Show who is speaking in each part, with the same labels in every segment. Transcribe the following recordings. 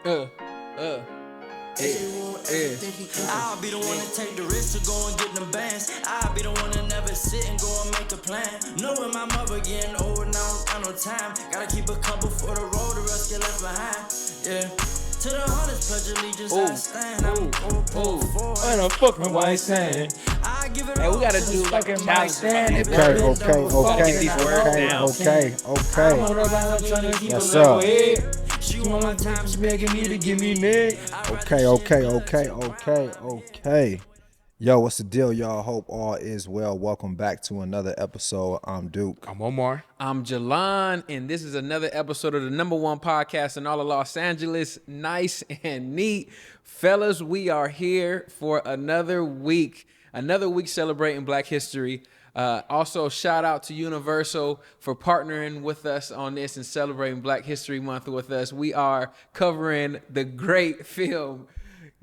Speaker 1: Uh,
Speaker 2: I'll be the one to take the risk to go and get them bands. I'll be the one to never sit and go and make a plan. Knowing my mother getting old now, I don't got no time. Gotta keep a couple for the road, the rest get left behind. Yeah. To the hardest pledge allegiance, I stand.
Speaker 1: and a fucking white sand.
Speaker 2: I give it
Speaker 1: Hey, we
Speaker 2: all
Speaker 1: gotta
Speaker 2: to
Speaker 1: do
Speaker 2: this
Speaker 1: like a
Speaker 2: fucking
Speaker 1: challenge.
Speaker 2: mic stand.
Speaker 1: Get these words down.
Speaker 3: Okay. Yes, sir.
Speaker 2: She want my time, she begging me to give me neck.
Speaker 3: Okay. Yo, what's the deal, y'all? Hope all is well. Welcome back to another episode. I'm Duke.
Speaker 4: I'm Omar.
Speaker 1: I'm Jalan, and this is another episode of the #1 podcast in all of Los Angeles. Nice and neat. Fellas, we are here for another week celebrating Black History. Also, shout out to Universal for partnering with us on this and celebrating Black History Month with us. We are covering the great film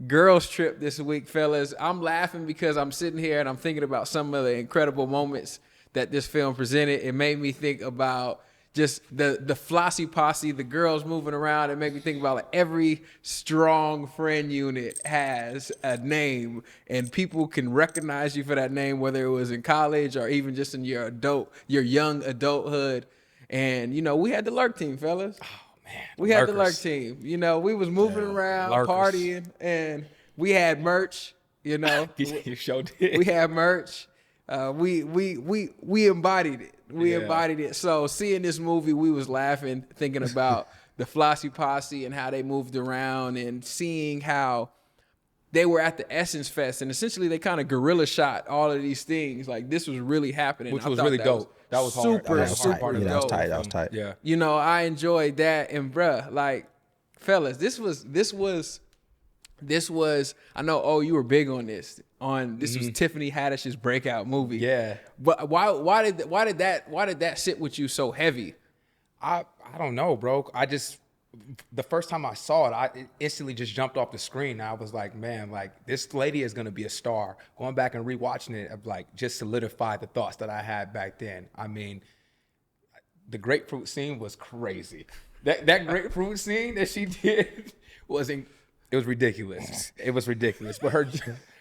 Speaker 1: Girls Trip this week, fellas. I'm laughing because I'm sitting here and I'm thinking about some of the incredible moments that this film presented. It made me think about just the flossy posse, the girls moving around. It made me think about like every strong friend unit has a name and people can recognize you for that name, whether it was in college or even just in your young adulthood. And, you know, we had the Lurk team, fellas. We had the Lurk team. You know, we was moving around, partying, and we had merch. You know,
Speaker 4: You sure did.
Speaker 1: we had merch. We embodied it. We embodied it. So seeing this movie, we was laughing, thinking about the Flossy Posse and how they moved around, and seeing how they were at the Essence Fest, and essentially they kind of guerrilla shot all of these things. Like this was really happening,
Speaker 4: Which was really dope. That was hard.
Speaker 1: super
Speaker 4: That was hard.
Speaker 1: super
Speaker 4: Yeah,
Speaker 1: dope.
Speaker 3: That was tight.
Speaker 4: Yeah.
Speaker 1: You know, I enjoyed that. And bruh, like, fellas, this was I know, you were big on this. This was Tiffany Haddish's breakout movie.
Speaker 4: Yeah.
Speaker 1: But why did that sit with you so heavy?
Speaker 4: I don't know, bro. The first time I saw it, it instantly just jumped off the screen. I was like, man, like this lady is gonna be a star. Going back and rewatching it, I've like just solidified the thoughts that I had back then. I mean, the grapefruit scene was crazy. That grapefruit scene that she did it was ridiculous. It was ridiculous. But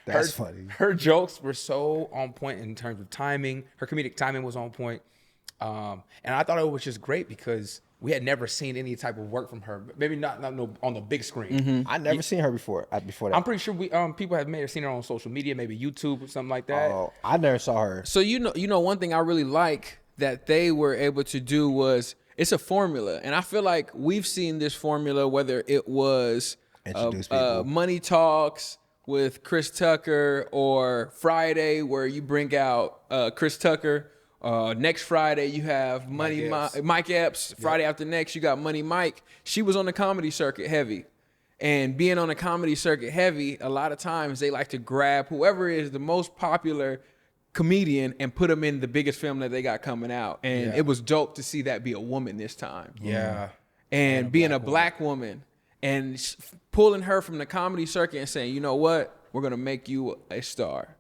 Speaker 3: That's funny.
Speaker 4: Her jokes were so on point in terms of timing. Her comedic timing was on point. And I thought it was just great because we had never seen any type of work from her. Maybe not on the big screen.
Speaker 3: I never seen her before that.
Speaker 4: I'm pretty sure people have seen her on social media, maybe YouTube or something like that.
Speaker 3: Oh, I never saw her.
Speaker 1: So you know one thing I really like that they were able to do was it's a formula, and I feel like we've seen this formula whether it was
Speaker 3: Introduce people.
Speaker 1: Money Talks with Chris Tucker or Friday where you bring out Chris Tucker. Next Friday you have Mike Epps. Friday after next you got Money Mike. She was on the comedy circuit heavy. And being on the comedy circuit heavy, a lot of times they like to grab whoever is the most popular comedian and put them in the biggest film that they got coming out. And it was dope to see that be a woman this time.
Speaker 4: Yeah.
Speaker 1: And being a black woman and pulling her from the comedy circuit and saying, you know what? We're going to make you a star.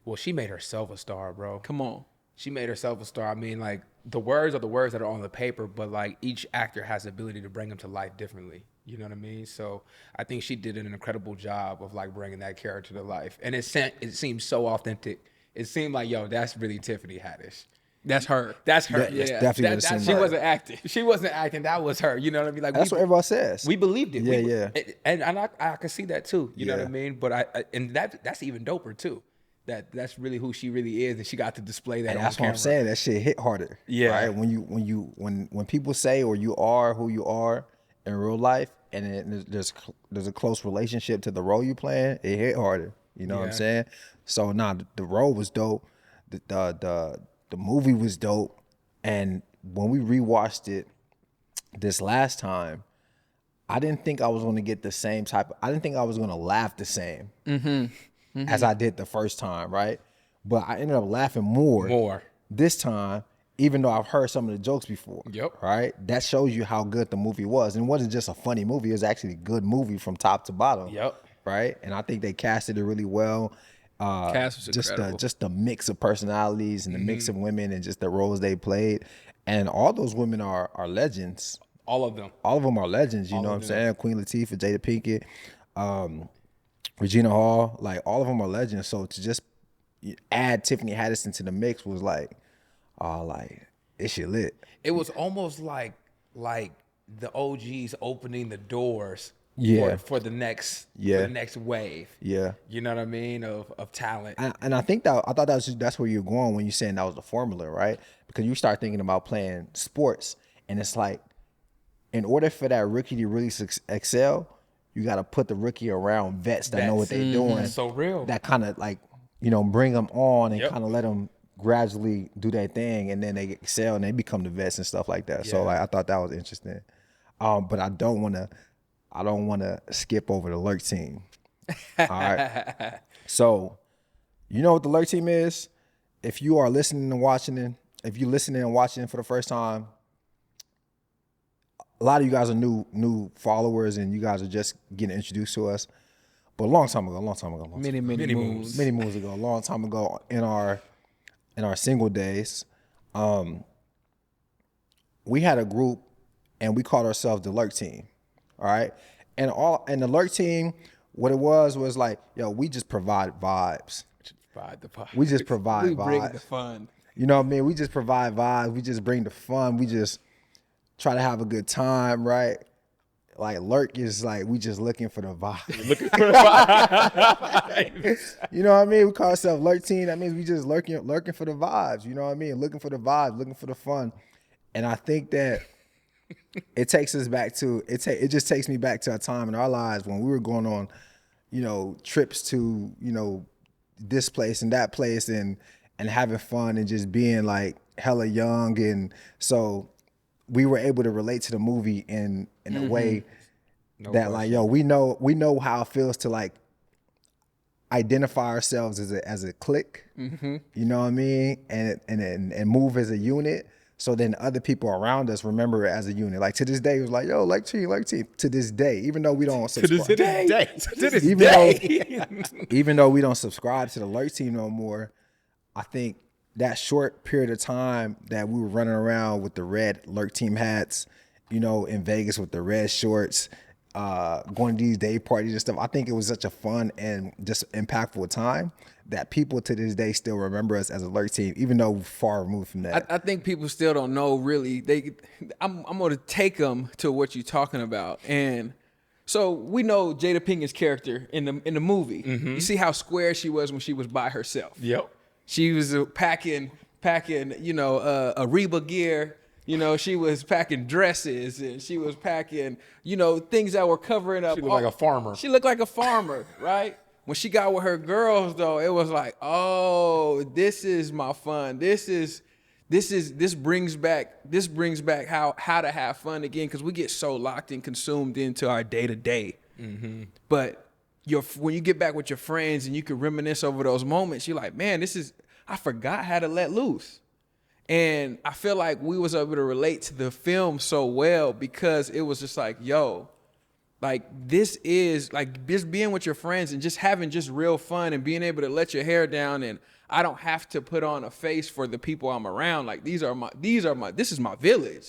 Speaker 4: Well, she made herself a star, bro.
Speaker 1: Come on.
Speaker 4: She made herself a star. I mean, like, the words are the words that are on the paper, but, like, each actor has the ability to bring them to life differently. You know what I mean? So I think she did an incredible job of, like, bringing that character to life. And it seemed so authentic. It seemed like, yo, that's really Tiffany Haddish.
Speaker 1: That's her.
Speaker 4: That's her.
Speaker 3: Yeah, that's definitely what it seemed
Speaker 1: She
Speaker 3: like.
Speaker 1: wasn't acting.
Speaker 4: She wasn't acting. That was her. You know what I mean? Like
Speaker 3: That's what everybody says.
Speaker 4: We believed it.
Speaker 3: Yeah.
Speaker 4: And I can see that too. You know what I
Speaker 3: Yeah.
Speaker 4: mean? But that's even doper too. That's really who she really is, and she got to display that.
Speaker 3: And
Speaker 4: on
Speaker 3: that's
Speaker 4: camera.
Speaker 3: what I'm saying. That shit hit harder.
Speaker 4: Yeah.
Speaker 3: Right? When people say or you are who you are in real life, and there's a close relationship to the role you playing, it hit harder. You know what I'm saying? So the role was dope. The movie was dope. And when we rewatched it this last time, I didn't think I was going to get the same I didn't think I was going to laugh the same as I did the first time, right? But I ended up laughing more this time, even though I've heard some of the jokes before.
Speaker 4: Yep.
Speaker 3: Right? That shows you how good the movie was. And it wasn't just a funny movie. It was actually a good movie from top to bottom.
Speaker 4: Yep.
Speaker 3: Right? And I think they casted it really well.
Speaker 1: Cast was incredible.
Speaker 3: Just the mix of personalities and the mix of women and just the roles they played. And all those women are legends.
Speaker 4: All of them.
Speaker 3: All of them are legends. You know what I'm saying? Queen Latifah, Jada Pinkett, Regina Hall. Like all of them are legends. So to just add Tiffany Haddish into the mix was like, this shit lit.
Speaker 4: It was almost like the OGs opening the doors for the next wave.
Speaker 3: Yeah.
Speaker 4: You know what I mean? Of talent.
Speaker 3: And I thought that's where you're going when you're saying that was the formula, right? Because you start thinking about playing sports, and it's like, in order for that rookie to really excel, you got to put the rookie around vets that know what they're doing.
Speaker 4: That's so real.
Speaker 3: That kind of like, bring them on and kind of let them gradually do their thing, and then they excel and they become the vets and stuff like that. So like, I thought that was interesting. But I don't want to skip over the Lurk team. All right. So, you know what the Lurk team is? If you are listening and watching for the first time, a lot of you guys are new followers and you guys are just getting introduced to us. But a long time ago,
Speaker 1: Many moons
Speaker 3: ago, a long time ago in our single days, we had a group and we called ourselves the Lurk team. All right. And the Lurk team, what it was like, yo, we just provide vibes. We just provide vibes. We bring the fun. You know what I mean? We just provide vibes. We just bring the fun. We just try to have a good time, right? Like Lurk is like, we just looking for the vibe. You know what I mean? We call ourselves Lurk team. That means we just lurking for the vibes. You know what I mean? Looking for the vibes, looking for the fun. And I think that it takes us back to it just takes me back to a time in our lives when we were going on, trips to, this place and that place and having fun and just being like hella young. And so we were able to relate to the movie in a way like, yo, we know how it feels to like identify ourselves as a clique, you know what I mean? And move as a unit. So then other people around us remember it as a unit. Like to this day, it was like, yo, like team. To this day, even though we don't subscribe. Even though we don't subscribe to the Lurk team no more, I think that short period of time that we were running around with the red Lurk team hats, in Vegas with the red shorts, going to these day parties and stuff, I think it was such a fun and just impactful time that people to this day still remember us as a Lurk team, even though we're far removed from that.
Speaker 1: I think people still don't know really. I'm going to take them to what you're talking about. And so we know Jada Pinkett's character in the movie. You see how square she was when she was by herself.
Speaker 4: Yep.
Speaker 1: She was packing, a Reba gear. She was packing dresses and she was packing, things that were covering up.
Speaker 4: She looked like a farmer.
Speaker 1: She looked like a farmer, right? When she got with her girls, though, it was like, oh, this is my fun. This brings back how to have fun again, because we get so locked and consumed into our day to day. But when you get back with your friends and you can reminisce over those moments, you're like, man, I forgot how to let loose. And I feel like we was able to relate to the film so well because it was just like, yo, like this is like just being with your friends and just having just real fun and being able to let your hair down, and I don't have to put on a face for the people I'm around. Like this is my village.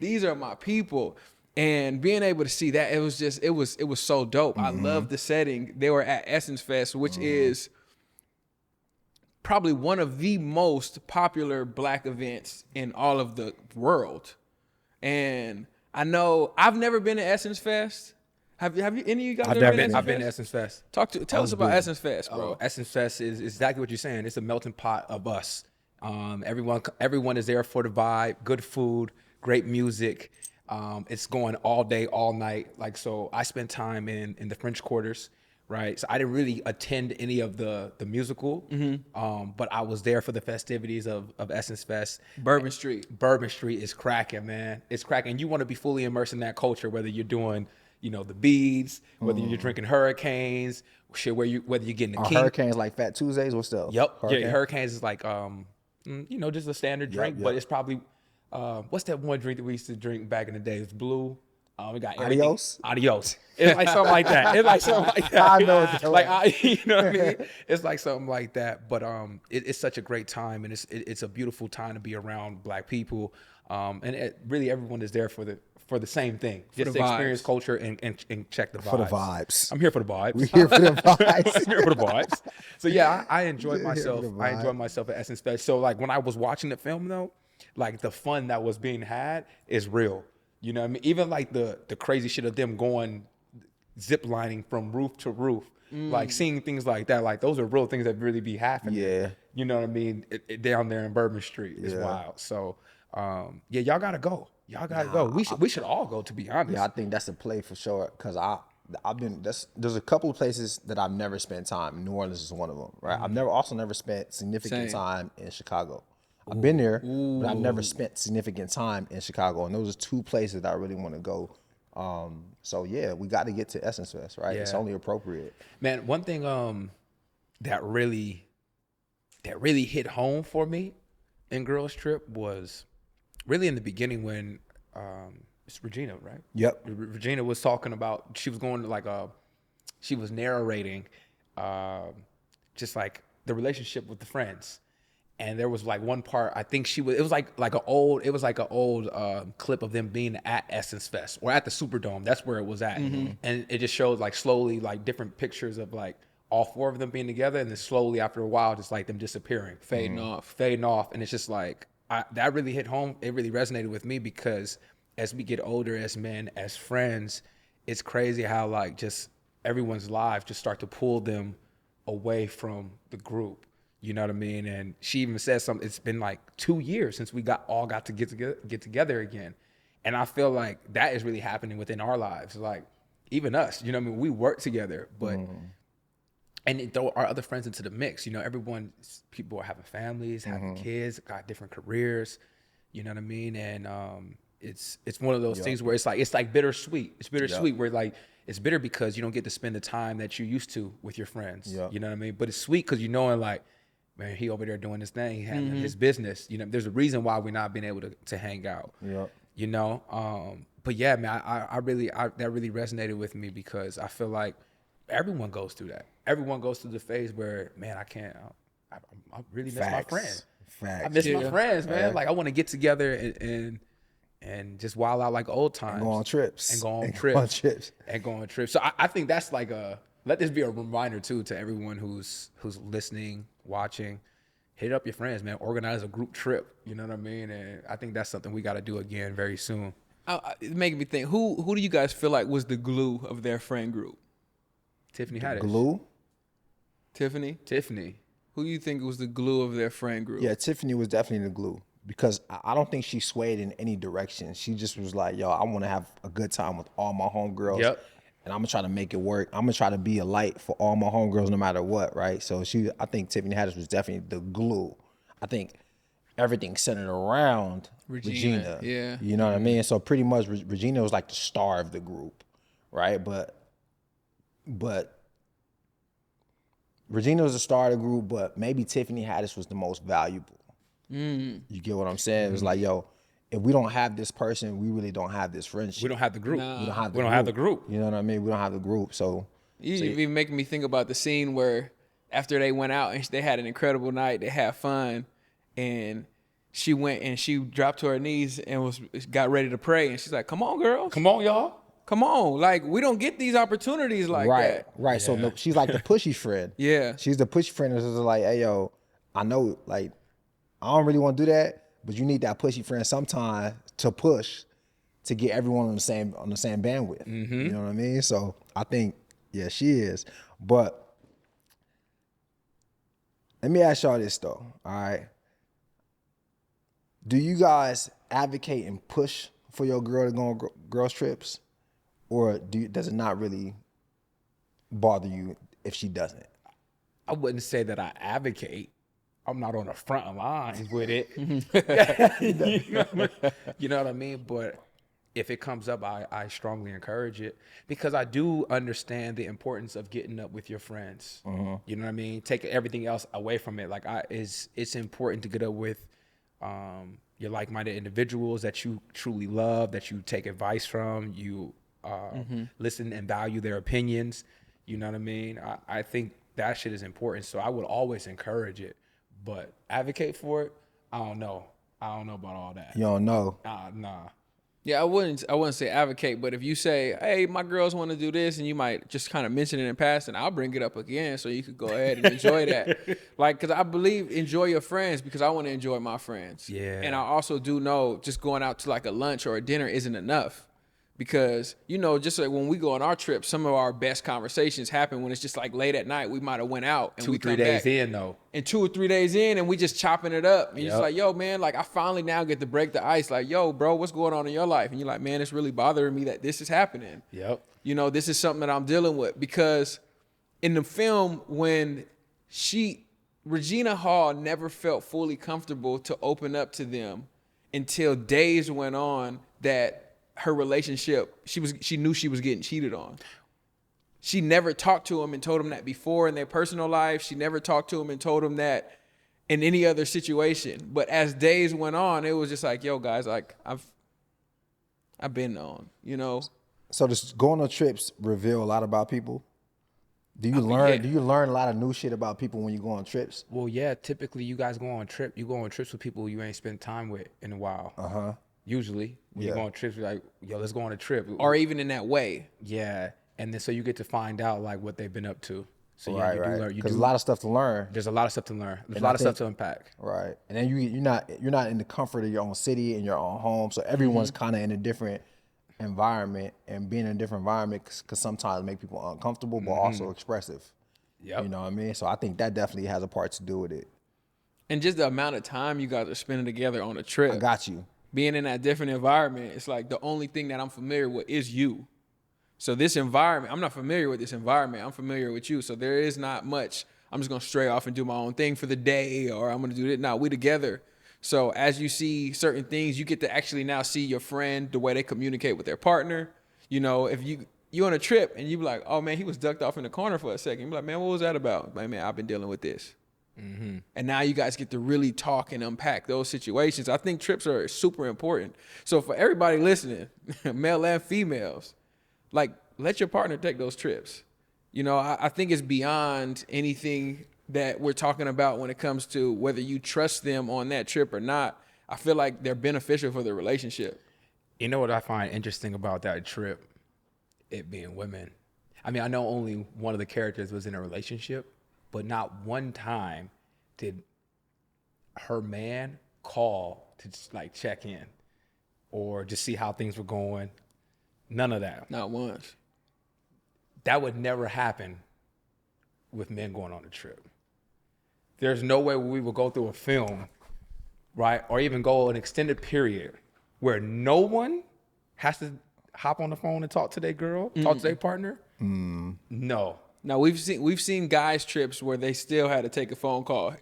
Speaker 1: These are my people. And being able to see that, it was so dope. I love the setting. They were at Essence Fest, which is probably one of the most popular Black events in all of the world. And I know I've never been to Essence Fest. Have you any of you guys ever been to Essence Fest?
Speaker 4: I've been to Essence Fest.
Speaker 1: Tell us about Essence Fest, bro.
Speaker 4: Essence Fest is exactly what you're saying. It's a melting pot of us. Everyone is there for the vibe, good food, great music. It's going all day, all night. Like, so I spent time in the French Quarters, right? So I didn't really attend any of the musical, but I was there for the festivities of Essence Fest.
Speaker 1: Bourbon Street
Speaker 4: is cracking, man. It's cracking. You want to be fully immersed in that culture, whether you're doing, the beads, whether you're drinking Hurricanes, whether you're getting the King.
Speaker 3: Hurricanes like Fat Tuesdays, what's up?
Speaker 4: Yep. Hurricanes is like, just a standard drink, but it's probably, what's that one drink that we used to drink back in the day? It's blue. We got everything.
Speaker 3: Adios?
Speaker 4: Adios. It's like something like that. It's like something like that.
Speaker 3: I know it's
Speaker 4: like you know what I mean? It's like something like that. But it's such a great time, and it's a beautiful time to be around Black people. And really everyone is there for the same thing, just to experience culture and check the vibes.
Speaker 3: For the vibes.
Speaker 4: I'm here for the vibes.
Speaker 3: We're here for the vibes.
Speaker 4: I'm here for the vibes. So yeah, I enjoyed myself. I enjoyed myself at Essence Fest. So like when I was watching the film though, like the fun that was being had is real. You know what I mean? Even like the crazy shit of them going zip lining from roof to roof, like seeing things like that, like those are real things that really be happening.
Speaker 3: Yeah.
Speaker 4: You know what I mean? Down there in Bourbon Street. It's wild. So yeah, y'all gotta go. Y'all gotta go. We should all go, to be honest.
Speaker 3: Yeah, I think that's a play for sure. Cause I've been there's a couple of places that I've never spent time. New Orleans is one of them, right? I've never spent significant time in Chicago. I've been there, but I've never spent significant time in Chicago. And those are two places that I really want to go. So yeah, we got to get to Essence Fest, right? Yeah. It's only appropriate.
Speaker 4: Man, one thing that really hit home for me in Girls Trip was really in the beginning when it's Regina, right?
Speaker 3: Yep.
Speaker 4: Regina was talking about, she was going to like she was narrating just like the relationship with the friends. And there was like one part, I think it was like an old clip of them being at Essence Fest or at the Superdome. That's where it was at. Mm-hmm. And it just showed like slowly like different pictures of like all four of them being together. And then slowly after a while, just like them disappearing. Fading off. And it's just like, that really hit home. It really resonated with me because as we get older as men, as friends, it's crazy how like just everyone's lives just start to pull them away from the group. You know what I mean? And she even said something. It's been like 2 years since we got to get together again. And I feel like that is really happening within our lives. Like even us, you know what I mean? We work together, but and throw our other friends into the mix. You know, people are having families, having kids, got different careers. You know what I mean? And it's one of those things where it's like bittersweet. It's bittersweet where like it's bitter because you don't get to spend the time that you used to with your friends. You know what I mean? But it's sweet because you know, like, man, he over there doing his thing, he handling his business. You know, there's a reason why we're not being able to hang out. You know, but yeah, man, I really that really resonated with me because I feel like everyone goes through that. Everyone goes through the phase where, man, I really miss my friends. I miss my friends, man. Like I want to get together and just wild out like old times.
Speaker 3: And go on trips.
Speaker 4: So I think that's like let this be a reminder too to everyone who's listening, watching. Hit up your friends, man. Organize a group trip. You know what I mean? And I think that's something we got to do again very soon.
Speaker 1: It's making me think. Who do you guys feel like was the glue of their friend group?
Speaker 4: Tiffany Haddish.
Speaker 3: Glue?
Speaker 1: Tiffany. Who do you think was the glue of their friend group?
Speaker 3: Yeah, Tiffany was definitely the glue because I don't think she swayed in any direction. She just was like, yo, I want to have a good time with all my homegirls.
Speaker 4: Yep.
Speaker 3: And I'm gonna try to make it work. I'm gonna try to be a light for all my homegirls no matter what, right? So I think Tiffany Haddish was definitely the glue. I think everything centered around Regina.
Speaker 1: Yeah.
Speaker 3: You know what I mean? So pretty much Regina was like the star of the group, right? But Regina was the star of the group, but maybe Tiffany Haddish was the most valuable. You get what I'm saying? It was like, yo, if we don't have this person, we really don't have this friendship.
Speaker 4: We don't have the group.
Speaker 1: Nah.
Speaker 3: We don't have the group. You know what I mean? We don't have the group. So
Speaker 1: You even making me think about the scene where after they went out and they had an incredible night, they had fun, and she went and she dropped to her knees and got ready to pray, and she's like, "Come on, girls,
Speaker 4: come on, y'all,
Speaker 1: come on!" Like we don't get these opportunities like that.
Speaker 3: Right. Yeah. So she's like the pushy friend.
Speaker 1: Yeah,
Speaker 3: she's the pushy friend. That's just like, hey, yo, I know, like, I don't really want to do that, but you need that pushy friend sometime to push to get everyone on the same bandwidth. You know what I mean? So I think, yeah, she is. But let me ask y'all this though. All right. Do you guys advocate and push for your girl to go on girls trips, or does it not really bother you if she doesn't?
Speaker 4: I wouldn't say that I advocate. I'm not on the front lines with it. You know what I mean? But if it comes up, I strongly encourage it because I do understand the importance of getting up with your friends. You know what I mean? Take everything else away from it. Like it's important to get up with your like-minded individuals that you truly love, that you take advice from, you listen and value their opinions. You know what I mean? I think that shit is important. So I would always encourage it, but advocate for it. I don't know about all that.
Speaker 3: You don't know.
Speaker 4: Nah.
Speaker 1: Yeah, I wouldn't say advocate, but if you say, hey, my girls want to do this, and you might just kind of mention it in passing, I'll bring it up again so you could go ahead and enjoy that. Like, because I believe enjoy your friends because I want to enjoy my friends.
Speaker 4: Yeah.
Speaker 1: And I also do know just going out to like a lunch or a dinner isn't enough. Because, you know, just like when we go on our trips, some of our best conversations happen when it's just like late at night. We might have went out and
Speaker 4: 2-3 days in though.
Speaker 1: And 2 or 3 days in and we just chopping it up. And you're just
Speaker 4: Yep.
Speaker 1: like, yo, man, like I finally now get to break the ice. Like, yo, bro, what's going on in your life? And you're like, man, it's really bothering me that this is happening.
Speaker 4: Yep.
Speaker 1: You know, this is something that I'm dealing with. Because in the film, when Regina Hall never felt fully comfortable to open up to them until days went on that her relationship, she knew she was getting cheated on. She never talked to him and told him that before in their personal life. She never talked to him and told him that in any other situation. But as days went on, it was just like, yo, guys, like I've been on, you know.
Speaker 3: So just going on trips reveal a lot about people. Do you learn a lot of new shit about people when you go on trips?
Speaker 4: Well, yeah, typically you guys go on trips with people you ain't spent time with in a while. Usually when you go on trips, you're like, yo, let's go on a trip.
Speaker 1: Or even in that way.
Speaker 4: Yeah. And then so you get to find out like what they've been up to. So
Speaker 3: Right,
Speaker 4: you do learn.
Speaker 3: Because a lot of stuff to learn.
Speaker 4: There's a lot of stuff to learn. There's
Speaker 3: And
Speaker 4: a lot
Speaker 3: I
Speaker 4: of stuff
Speaker 3: think-
Speaker 4: to unpack.
Speaker 3: Right. And then you're not in the comfort of your own city and your own home. So everyone's kind of in a different environment, and being in a different environment can sometimes make people uncomfortable, but also expressive.
Speaker 4: Yep.
Speaker 3: You know what I mean? So I think that definitely has a part to do with it.
Speaker 1: And just the amount of time you guys are spending together on a trip.
Speaker 3: I got you.
Speaker 1: Being in that different environment, it's like the only thing that I'm familiar with is you. So this environment, I'm not familiar with this environment. I'm familiar with you. So there is not much. I'm just going to stray off and do my own thing for the day, or I'm going to do it. No, we together. So as you see certain things, you get to actually now see your friend, the way they communicate with their partner. You know, if you on a trip and you be like, oh man, he was ducked off in the corner for a second. You be like, man, what was that about? Like, man, I've been dealing with this. And now you guys get to really talk and unpack those situations. I think trips are super important. So for everybody listening, male and females, like let your partner take those trips. You know, I think it's beyond anything that we're talking about when it comes to whether you trust them on that trip or not. I feel like they're beneficial for the relationship.
Speaker 4: You know what I find interesting about that trip? It being women. I mean, I know only one of the characters was in a relationship, but not one time did her man call to just like check in or just see how things were going. None of that.
Speaker 1: Not once.
Speaker 4: That would never happen with men going on a trip. There's no way we would go through a film, right? Or even go an extended period where no one has to hop on the phone and talk to their girl, talk to their partner. No.
Speaker 1: Now we've seen guys trips where they still had to take a phone call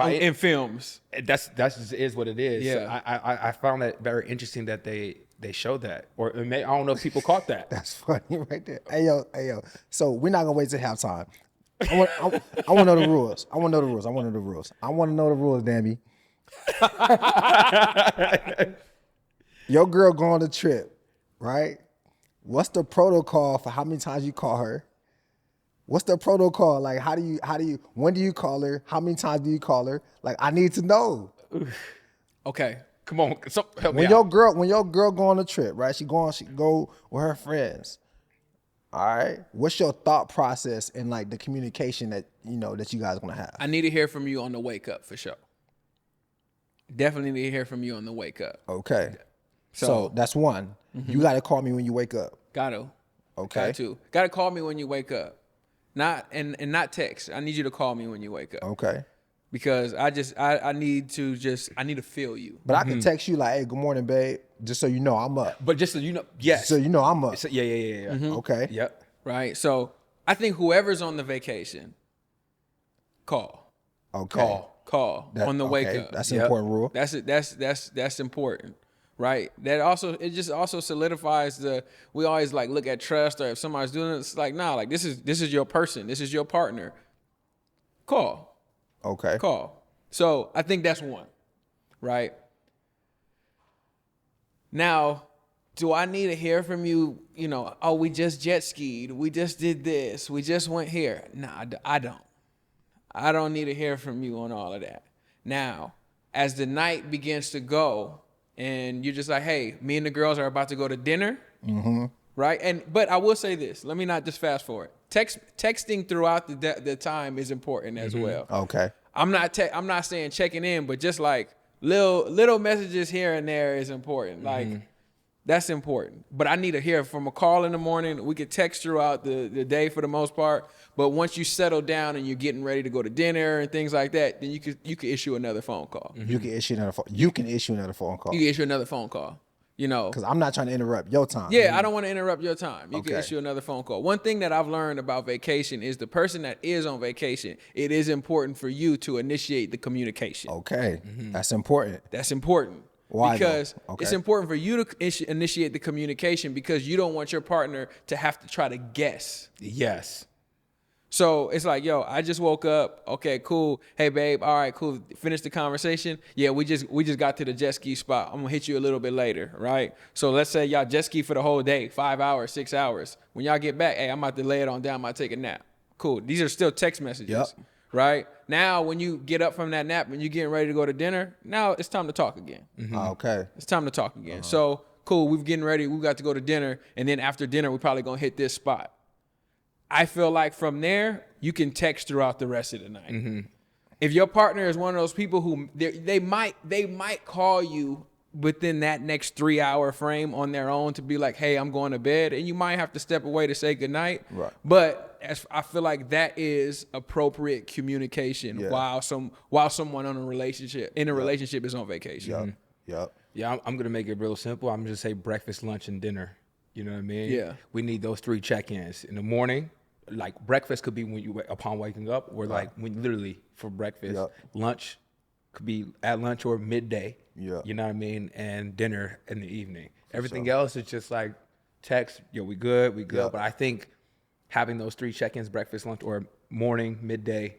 Speaker 1: in films.
Speaker 4: That's just is what it is.
Speaker 1: Yeah.
Speaker 4: I found that very interesting that they showed that, or I don't know if people caught that.
Speaker 3: That's funny right there. Hey yo. So we're not gonna wait till halftime. I want to know the rules. I want to know the rules, Dammy. Your girl go on the trip, right? What's the protocol for how many times you call her? What's the protocol? Like, when do you call her? How many times do you call her? Like, I need to know.
Speaker 1: Okay.
Speaker 4: Come on, help me
Speaker 3: When
Speaker 4: out.
Speaker 3: your girl go on a trip, right? She go with her friends. All right. What's your thought process and like the communication that you guys gonna have?
Speaker 1: I need to hear from you on the wake up for sure. Definitely need to hear from you on the wake up.
Speaker 3: Okay. So that's one. You gotta call me when you wake up.
Speaker 1: Got to.
Speaker 3: Okay.
Speaker 1: Got to call me when you wake up. Not not text. I need you to call me when you wake up.
Speaker 3: Okay.
Speaker 1: Because I need to feel you.
Speaker 3: But I can text you like, hey, good morning, babe. Just so you know I'm up.
Speaker 4: But just so you know, yes.
Speaker 3: So you know I'm up.
Speaker 4: Yeah.
Speaker 3: Okay.
Speaker 4: Yep.
Speaker 1: Right. So I think whoever's on the vacation, call.
Speaker 3: Okay.
Speaker 1: Call on the wake up.
Speaker 3: That's an important rule.
Speaker 1: That's it. That's important. Right. It just also solidifies we always like look at trust, or if somebody's doing it, it's like, nah, like this is your person. This is your partner. Call.
Speaker 3: Okay.
Speaker 1: Call. So I think that's one. right? Now, do I need to hear from you, oh, we just jet skied, we just did this, we just went here? Nah, I don't. I don't need to hear from you on all of that. Now, as the night begins to go and you're just like, hey, me and the girls are about to go to dinner, right? But I will say this. Let me not just fast forward. Texting throughout the time is important as well.
Speaker 3: Okay.
Speaker 1: I'm not saying checking in, but just like little messages here and there is important. Like, that's important. But I need to hear from a call in the morning. We could text throughout the day for the most part. But once you settle down and you're getting ready to go to dinner and things like that, then you could issue another phone call.
Speaker 3: You can issue another phone. You can issue another phone call.
Speaker 1: You can issue another phone call.
Speaker 3: Because I'm not trying to interrupt your time.
Speaker 1: Yeah, I don't want to interrupt your time. You can issue another phone call. One thing that I've learned about vacation is the person that is on vacation, it is important for you to initiate the communication.
Speaker 3: Okay. That's important.
Speaker 1: That's important.
Speaker 3: Why?
Speaker 1: Because
Speaker 3: Okay.
Speaker 1: it's important for you to initiate the communication because you don't want your partner to have to try to guess.
Speaker 4: Yes.
Speaker 1: So it's like, yo, I just woke up. Okay, cool. Hey, babe. All right, cool. Finish the conversation. Yeah, we just got to the jet ski spot. I'm gonna hit you a little bit later, right? So let's say y'all jet ski for the whole day, 5 hours, 6 hours. When y'all get back, hey, I'm about to lay it on down. I might take a nap. Cool. These are still text messages.
Speaker 3: Yep.
Speaker 1: Right? Now, when you get up from that nap and you're getting ready to go to dinner, now it's time to talk again.
Speaker 3: Okay.
Speaker 1: It's time to talk again. So, cool, we're getting ready. We got to go to dinner. And then after dinner, we're probably going to hit this spot. I feel like from there, you can text throughout the rest of the night. If your partner is one of those people who they might call you within that next 3 hour frame on their own to be like, hey, I'm going to bed. And you might have to step away to say goodnight.
Speaker 3: Right.
Speaker 1: But I feel like that is appropriate communication while someone in a relationship is on vacation.
Speaker 3: Yep.
Speaker 4: Yeah, I'm going to make it real simple. I'm going to say breakfast, lunch, and dinner. You know what I mean?
Speaker 1: Yeah.
Speaker 4: We need those 3 check-ins. In the morning, like breakfast could be when you upon waking up, or like when literally for breakfast.
Speaker 3: Yep.
Speaker 4: Lunch could be at lunch or midday.
Speaker 3: Yeah.
Speaker 4: You know what I mean? And dinner in the evening. Everything else is just like text, yo, we good.
Speaker 3: Yep.
Speaker 4: But I think having those 3 check-ins, breakfast, lunch, or morning, midday,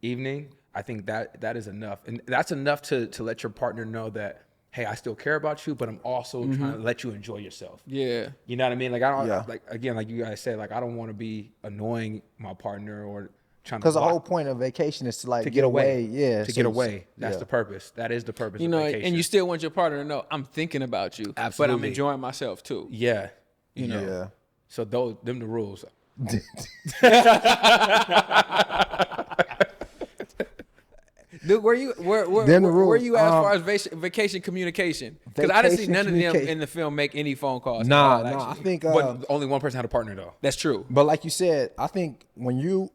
Speaker 4: evening, I think that is enough. And that's enough to let your partner know that, hey, I still care about you, but I'm also trying to let you enjoy yourself.
Speaker 1: Yeah.
Speaker 4: You know what I mean? Like, I don't,
Speaker 3: Yeah.
Speaker 4: like, again, like you guys said, like, I don't want to be annoying my partner or trying to.
Speaker 3: Because the whole point of vacation is to get away. Yeah.
Speaker 4: To get away. That's the purpose. That is the purpose of vacation.
Speaker 1: And you still want your partner to know, I'm thinking about you, but I'm
Speaker 4: Absolutely.
Speaker 1: enjoying myself too.
Speaker 4: Yeah.
Speaker 1: You know?
Speaker 3: Yeah.
Speaker 4: So them the rules.
Speaker 1: Dude, where you at as far as vacation communication? Because I didn't see none of them in the film make any phone calls.
Speaker 3: Nah. I think.
Speaker 4: But only one person had a partner though.
Speaker 1: That's true.
Speaker 3: But like you said, I think when your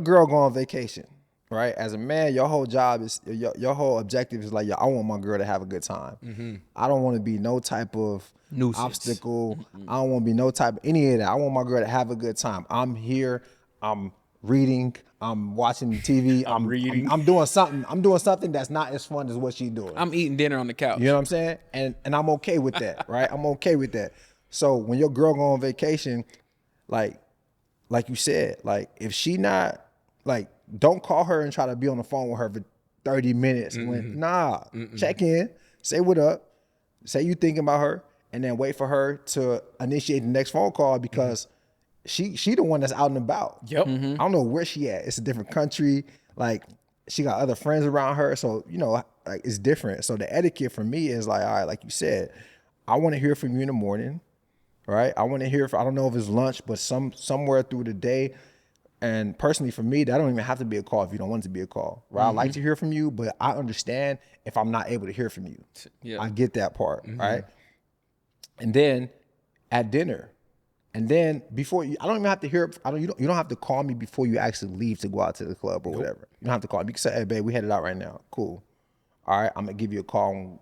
Speaker 3: girl go on vacation, right? As a man, your whole job is your whole objective is like, I want my girl to have a good time. I don't want to be no type of
Speaker 1: nuisance,
Speaker 3: obstacle. I don't want to be no type of any of that. I want my girl to have a good time. I'm here. I'm reading. I'm watching TV. I'm reading. I'm doing something. I'm doing something that's not as fun as what she's doing.
Speaker 1: I'm eating dinner on the couch.
Speaker 3: You know what I'm saying? And I'm okay with that, right? I'm okay with that. So when your girl go on vacation, like you said, like if she not like, don't call her and try to be on the phone with her for 30 minutes. Check in, say what up, say you thinking about her, and then wait for her to initiate the next phone call because she the one that's out and about.
Speaker 4: Yep.
Speaker 3: I don't know where she at. It's a different country. Like she got other friends around her. So, like it's different. So the etiquette for me is like, all right, like you said, I want to hear from you in the morning, right? I want to hear, I don't know if it's lunch, but somewhere through the day. And personally for me, that don't even have to be a call if you don't want it to be a call, right? I like to hear from you, but I understand if I'm not able to hear from you.
Speaker 1: Yeah.
Speaker 3: I get that part, right? And then at dinner, and then before you, I don't even have to hear. You don't have to call me before you actually leave to go out to the club or whatever. You don't have to call me. You can say, "Hey, babe, we headed out right now. Cool. All right, I'm gonna give you a call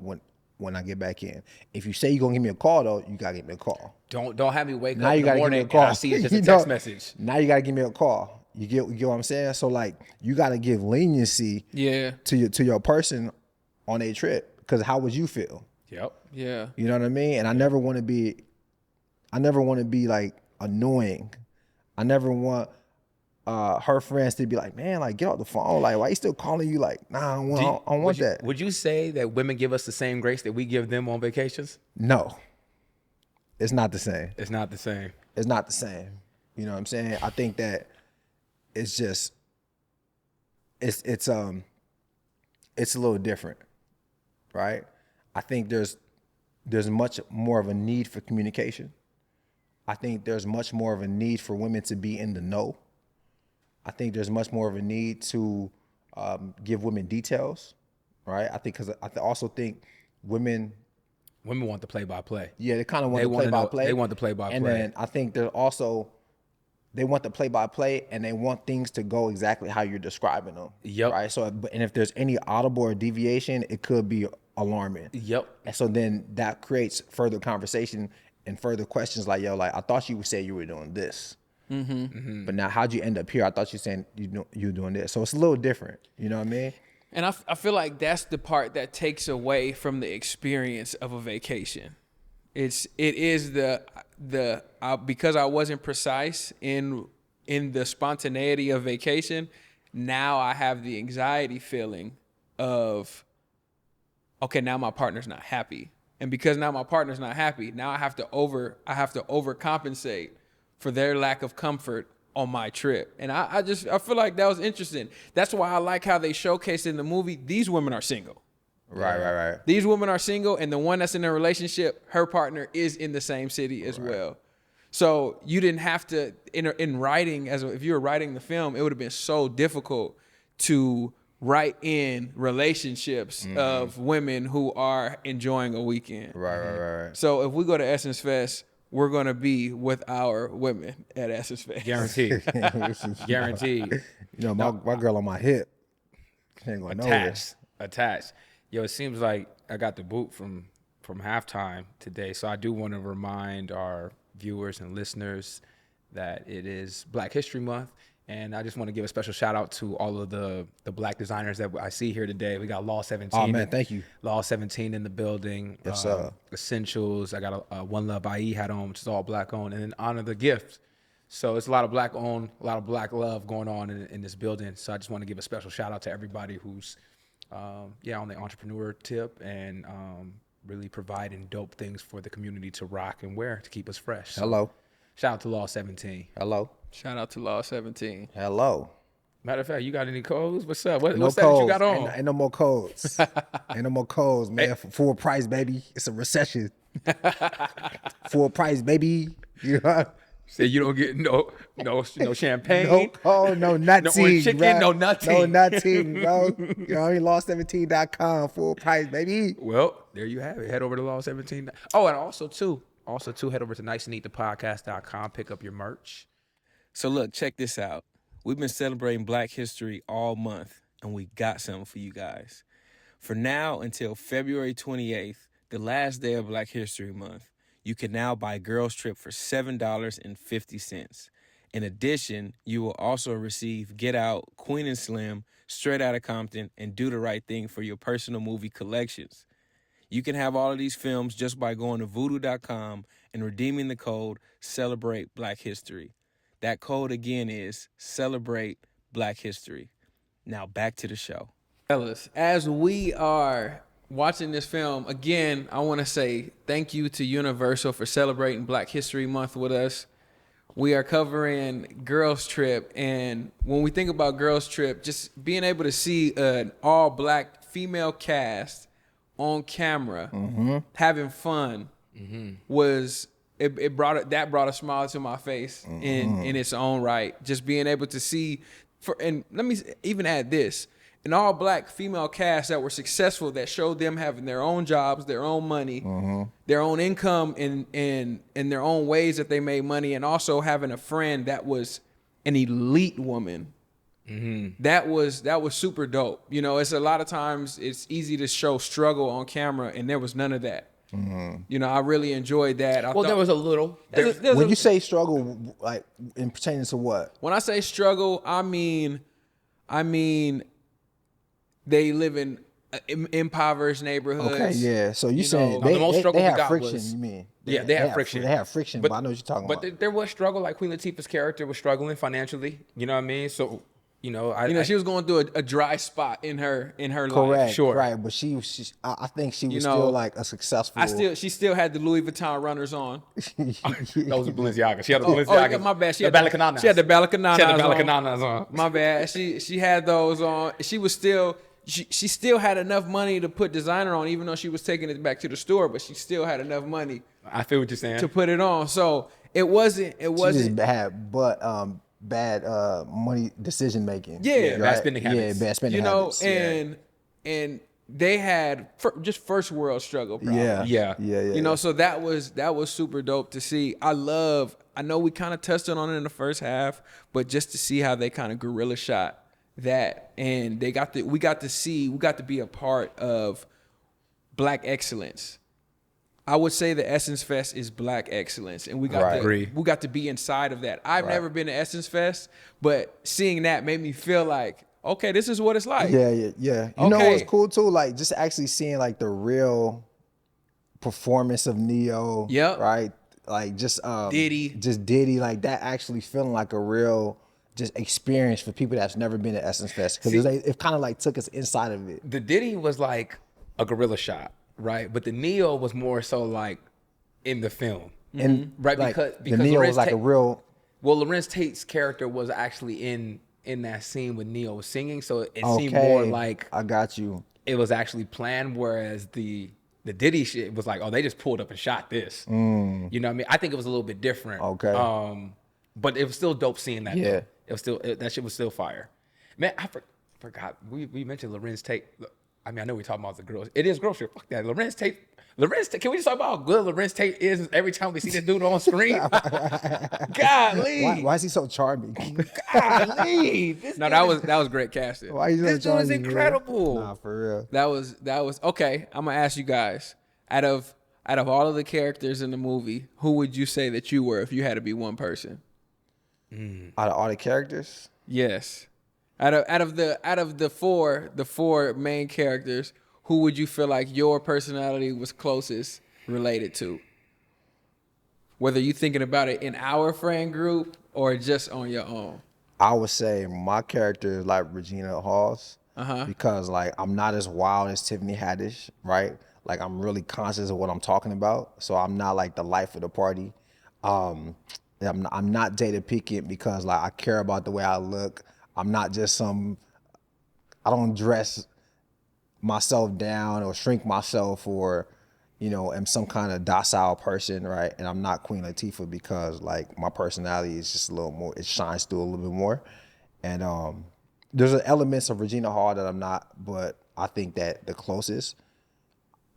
Speaker 3: when I get back in. If you say you're gonna give me a call though, you gotta give me a call.
Speaker 4: Don't have me wake
Speaker 3: Now
Speaker 4: up
Speaker 3: you
Speaker 4: in the
Speaker 3: gotta give
Speaker 4: morning
Speaker 3: me a call.
Speaker 4: and I see it's just a text message.
Speaker 3: Now you gotta give me a call. You get what I'm saying? So like you gotta give leniency to your person on a trip because how would you feel?
Speaker 4: Yep.
Speaker 1: Yeah.
Speaker 3: You know what I mean? And I never want to be like annoying. I never want her friends to be like, man, like get off the phone. Like, why you still calling you? Like, nah, I don't want that.
Speaker 4: Would you say that women give us the same grace that we give them on vacations?
Speaker 3: No, it's not the same.
Speaker 4: It's not the same.
Speaker 3: It's not the same. You know what I'm saying? I think that it's just, it's a little different, right? I think there's much more of a need for communication. I think there's much more of a need for women to be in the know. I think there's much more of a need to give women details, right? I think because I also think women
Speaker 4: want the play-by-play.
Speaker 3: Yeah, they kind of want the play-by-play.
Speaker 4: They want the play-by-play.
Speaker 3: And then I think they're also, they want the play-by-play and they want things to go exactly how you're describing them.
Speaker 4: Yep.
Speaker 3: Right? So, and if there's any audible or deviation, it could be alarming.
Speaker 4: Yep.
Speaker 3: And so then that creates further conversation and further questions like, yo, like, I thought you would say you were doing this. But now how'd you end up here? I thought you were saying you were doing this. So it's a little different. You know what I mean?
Speaker 1: And I feel like that's the part that takes away from the experience of a vacation. It is because I wasn't precise in the spontaneity of vacation. Now I have the anxiety feeling of, okay, now my partner's not happy, and because now my partner's not happy, now I have to overcompensate for their lack of comfort on my trip. And I feel like that was interesting. That's why I like how they showcased in the movie, these women are single.
Speaker 3: Right.
Speaker 1: These women are single, and the one that's in a relationship, her partner is in the same city as well. So you didn't have to, in writing, if you were writing the film, it would have been so difficult to write in relationships of women who are enjoying a weekend.
Speaker 3: Right.
Speaker 1: So if we go to Essence Fest, we're going to be with our women at Essence Fest.
Speaker 4: Guaranteed. Guaranteed.
Speaker 3: You know, my girl on my hip. She ain't going nowhere.
Speaker 4: Attached. Yo, it seems like I got the boot from halftime today. So I do want to remind our viewers and listeners that it is Black History Month. And I just want to give a special shout out to all of the Black designers that I see here today. We got Law 17.
Speaker 3: Oh, man, thank you.
Speaker 4: Law 17 in the building.
Speaker 3: Yes, sir.
Speaker 4: Essentials. I got a One Love IE hat on, which is all Black owned. And then Honor the Gift. So it's a lot of Black owned, a lot of Black love going on in this building. So I just want to give a special shout out to everybody who's, on the entrepreneur tip and really providing dope things for the community to rock and wear to keep us fresh. So,
Speaker 3: Hello.
Speaker 4: Shout out to Law 17.
Speaker 3: Hello.
Speaker 1: Shout out to Law 17.
Speaker 3: Hello.
Speaker 4: Matter of fact, you got any codes? What's up? What's
Speaker 3: No
Speaker 4: that
Speaker 3: codes.
Speaker 4: you got on?
Speaker 3: Ain't no more codes. Ain't no more codes, man. Full price, baby. It's a recession. Full price, baby. You know?
Speaker 4: Say you don't get no champagne.
Speaker 3: No code, no nothing.
Speaker 4: No orange chicken,
Speaker 3: bro.
Speaker 4: no nothing.
Speaker 3: No nothing, bro. You know, law17.com. Full price, baby.
Speaker 4: Well, there you have it. Head over to Law 17. Oh, and also too, head over to niceandneatthepodcast.com. Pick up your merch.
Speaker 5: So look, check this out. We've been celebrating Black History all month, and we got something for you guys. For now until February 28th, the last day of Black History Month, you can now buy Girls Trip for $7.50. In addition, you will also receive Get Out, Queen and Slim, Straight Outta Compton, and Do the Right Thing for your personal movie collections. You can have all of these films just by going to voodoo.com and redeeming the code Celebrate Black History. That code again is Celebrate Black History. Now back to the show.
Speaker 1: Fellas, as we are watching this film, again, I want to say thank you to Universal for celebrating Black History Month with us. We are covering Girls Trip, and when we think about Girls Trip, just being able to see an all-Black female cast on camera having fun was it brought a smile to my face in its own right. Just being able to see, and let me even add this. An all-Black female cast that were successful, that showed them having their own jobs, their own money, their own income in their own ways that they made money, and also having a friend that was an elite woman. That was super dope. You know, it's a lot of times it's easy to show struggle on camera, and there was none of that. You know, I really enjoyed that.
Speaker 4: There was a little.
Speaker 3: When you say struggle, like in pertaining to what?
Speaker 1: When I say struggle, I mean they live in impoverished neighborhoods.
Speaker 3: Okay, yeah. So you saying
Speaker 4: the most struggle
Speaker 3: they
Speaker 4: we
Speaker 3: have
Speaker 4: got
Speaker 3: friction?
Speaker 4: was-
Speaker 3: You mean?
Speaker 4: Yeah, they have friction.
Speaker 3: They have friction, but I know what you're talking about.
Speaker 4: But there was struggle. Like Queen Latifah's character was struggling financially. You know what I mean? So,
Speaker 1: She was going through a dry spot in her life.
Speaker 3: Correct.
Speaker 4: Sure.
Speaker 3: Right, but I think she was still like a successful.
Speaker 1: She still had the Louis Vuitton runners on.
Speaker 4: those are Balenciaga. She had the Balenciaga.
Speaker 1: yeah, my bad. She
Speaker 4: the
Speaker 1: had the
Speaker 4: Balacananas.
Speaker 1: She had the Balacananas.
Speaker 4: She had the
Speaker 1: on.
Speaker 4: Balacananas on.
Speaker 1: My bad. She had those on. She was still. She still had enough money to put designer on, even though she was taking it back to the store. But she still had enough money
Speaker 4: I feel what you're saying.
Speaker 1: to put it on. So it wasn't.
Speaker 3: She just bad money decision making.
Speaker 1: Yeah,
Speaker 4: bad spending habits.
Speaker 3: Yeah, bad spending habits.
Speaker 1: And they had just first world struggle problems.
Speaker 4: Yeah.
Speaker 1: So that was super dope to see. I know we kind of touched on it in the first half, but just to see how they kind of guerrilla shot that, and we got to be a part of Black excellence. I would say the Essence Fest is Black excellence, and we got to be inside of that. I've never been to Essence Fest, but seeing that made me feel like, okay, this is what it's like.
Speaker 3: Yeah. You know what's cool too? Like just actually seeing like the real performance of Neo.
Speaker 1: Yep.
Speaker 3: Right. Like just
Speaker 1: Diddy,
Speaker 3: like that actually feeling like a real just experience for people that's never been to Essence Fest, because it kind of like took us inside of it.
Speaker 4: The Diddy was like a guerrilla shot, right? But the Neo was more so like in the film,
Speaker 3: And
Speaker 4: right?
Speaker 3: like,
Speaker 4: because
Speaker 3: the Neo
Speaker 4: Lorenz
Speaker 3: was like
Speaker 4: Tate,
Speaker 3: a real.
Speaker 4: Well, Lorenz Tate's character was actually in that scene when Neo was singing, so it seemed more like
Speaker 3: I got you.
Speaker 4: it was actually planned, whereas the Diddy shit was like, oh, they just pulled up and shot this. You know what I mean? I think it was a little bit different.
Speaker 3: Okay.
Speaker 4: But it was still dope seeing that.
Speaker 3: Yeah.
Speaker 4: Though. It was still that shit was still fire. Man, I forgot. We mentioned Lorenz Tate. I mean, I know we're talking about the girls. It is girl shit. Fuck that. Lorenz Tate. Can we just talk about how good Lorenz Tate is every time we see this dude on screen? Golly.
Speaker 3: Why is he so charming?
Speaker 4: Golly.
Speaker 1: that was great casting.
Speaker 3: Why is he so
Speaker 4: This dude is
Speaker 3: charming, man?
Speaker 4: incredible.
Speaker 3: Nah, for real.
Speaker 1: That was okay. I'm gonna ask you guys, out of all of the characters in the movie, who would you say that you were if you had to be one person?
Speaker 3: Out of all the characters,
Speaker 1: Yes. Out of the four main characters, who would you feel like your personality was closest related to? Whether you thinking about it in our friend group or just on your own.
Speaker 3: I would say my character is like Regina Hall's, because like I'm not as wild as Tiffany Haddish, right? Like I'm really conscious of what I'm talking about, so I'm not like the life of the party. I'm not Jada Pinkett because like I care about the way I look. I'm not just I don't dress myself down or shrink myself or, am some kind of docile person, right? And I'm not Queen Latifah because like my personality is just a little more, it shines through a little bit more. And there's elements of Regina Hall that I'm not, but I think that the closest,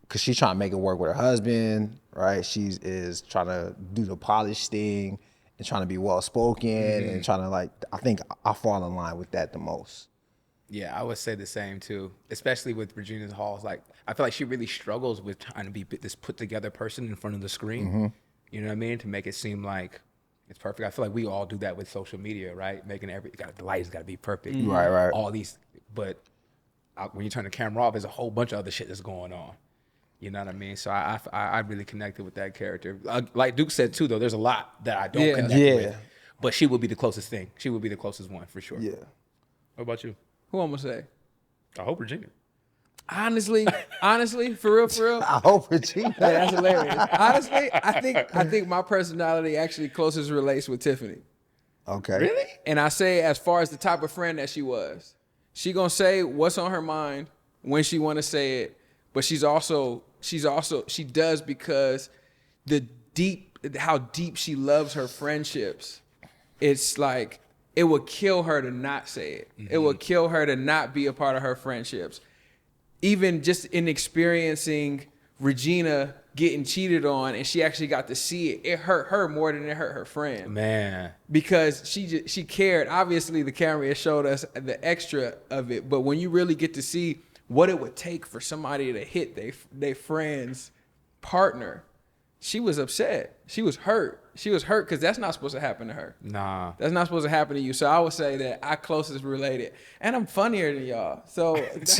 Speaker 3: because she's trying to make it work with her husband, right? She is trying to do the polished thing and trying to be well-spoken and trying to like, I think I fall in line with that the most.
Speaker 4: Yeah, I would say the same too, especially with Regina Hall. Like, I feel like she really struggles with trying to be this put together person in front of the screen. You know what I mean? To make it seem like it's perfect. I feel like we all do that with social media, right? Making the lights got to be perfect.
Speaker 3: Right.
Speaker 4: All these, but when you turn the camera off, there's a whole bunch of other shit that's going on. You know what I mean? So I really connected with that character. Like Duke said too, though, there's a lot that I don't connect with. But she would be the closest thing. She would be the closest one for sure.
Speaker 3: Yeah.
Speaker 4: What about you?
Speaker 1: Who I'm gonna say?
Speaker 4: I hope Regina.
Speaker 1: Honestly, for real.
Speaker 3: I hope Regina.
Speaker 1: Yeah, that's hilarious. Honestly, I think my personality actually closest relates with Tiffany.
Speaker 3: Okay.
Speaker 4: Really?
Speaker 1: And I say as far as the type of friend that she was. She gonna say what's on her mind when she wanna say it, but she does because how deep she loves her friendships. It's like it would kill her to not say it. It would kill her to not be a part of her friendships. Even just in experiencing Regina getting cheated on and she actually got to see it, it hurt her more than it hurt her friend.
Speaker 4: Man.
Speaker 1: Because she cared. Obviously, the camera showed us the extra of it, but when you really get to see what it would take for somebody to hit their friend's partner, she was upset. She was hurt. She was hurt because that's not supposed to happen to her.
Speaker 4: Nah.
Speaker 1: That's not supposed to happen to you. So I would say that I closest related. And I'm funnier than y'all. So that's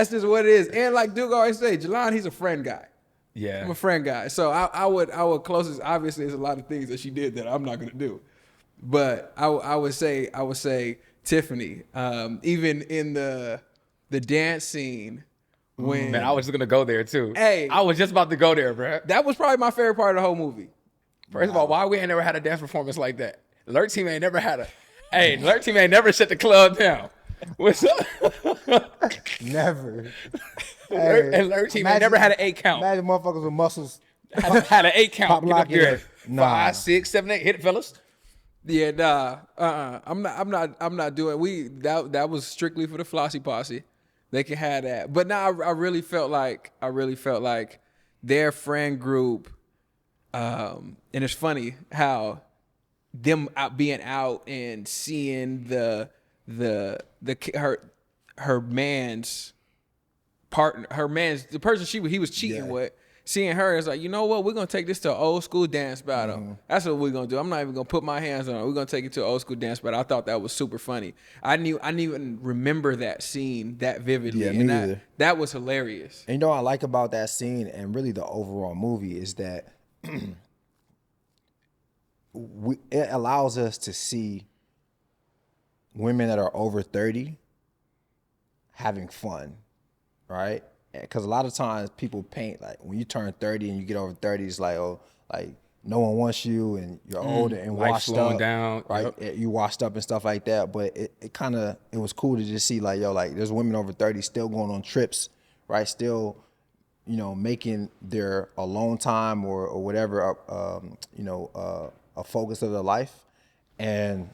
Speaker 1: just what it is. And like Duke always say, Jelon, he's a friend guy.
Speaker 4: Yeah.
Speaker 1: I'm a friend guy. So I would closest, obviously there's a lot of things that she did that I'm not gonna do. But I would say Tiffany. Even in the dance scene when
Speaker 4: Man, I was just gonna go there too.
Speaker 1: Hey.
Speaker 4: I was just about to go there, bro.
Speaker 1: that was probably my favorite part of the whole movie.
Speaker 4: First of all, why we ain't never had a dance performance like that? Alert Team ain't never had Alert Team ain't never shut the club down. What's up?
Speaker 3: Never.
Speaker 4: Alert Team ain't never had an 8 count.
Speaker 3: Imagine motherfuckers with muscles.
Speaker 4: Had an 8 count.
Speaker 3: Pop
Speaker 4: Get up
Speaker 3: lock
Speaker 4: there.
Speaker 3: in. Nah.
Speaker 4: 5, 6, 7, 8. Hit it, fellas.
Speaker 1: Yeah, nah. I'm not doing. That was strictly for the Flossy Posse. They can have that. But now I really felt like their friend group. And it's funny how them being out and seeing her man's partner, the person he was cheating with. Seeing her is like, you know what? We're gonna take this to an old school dance battle.
Speaker 3: Mm-hmm.
Speaker 1: That's what we're gonna do. I'm not even gonna put my hands on it. We're gonna take it to an old school dance battle. I thought that was super funny. I didn't even remember that scene that vividly.
Speaker 3: Yeah, me neither.
Speaker 1: That was hilarious.
Speaker 3: And you know what I like about that scene and really the overall movie is that it allows us to see women that are over 30 having fun, right? Because a lot of times people paint like when you turn 30 and you get over 30, it's like, oh, like no one wants you and you're older and
Speaker 4: Life
Speaker 3: washed
Speaker 4: slowing
Speaker 3: up,
Speaker 4: down,
Speaker 3: right?
Speaker 4: yep.
Speaker 3: You washed up and stuff like that. But it was cool to just see like, yo, like there's women over 30 still going on trips, right? Still, you know, making their alone time or whatever, a focus of their life. And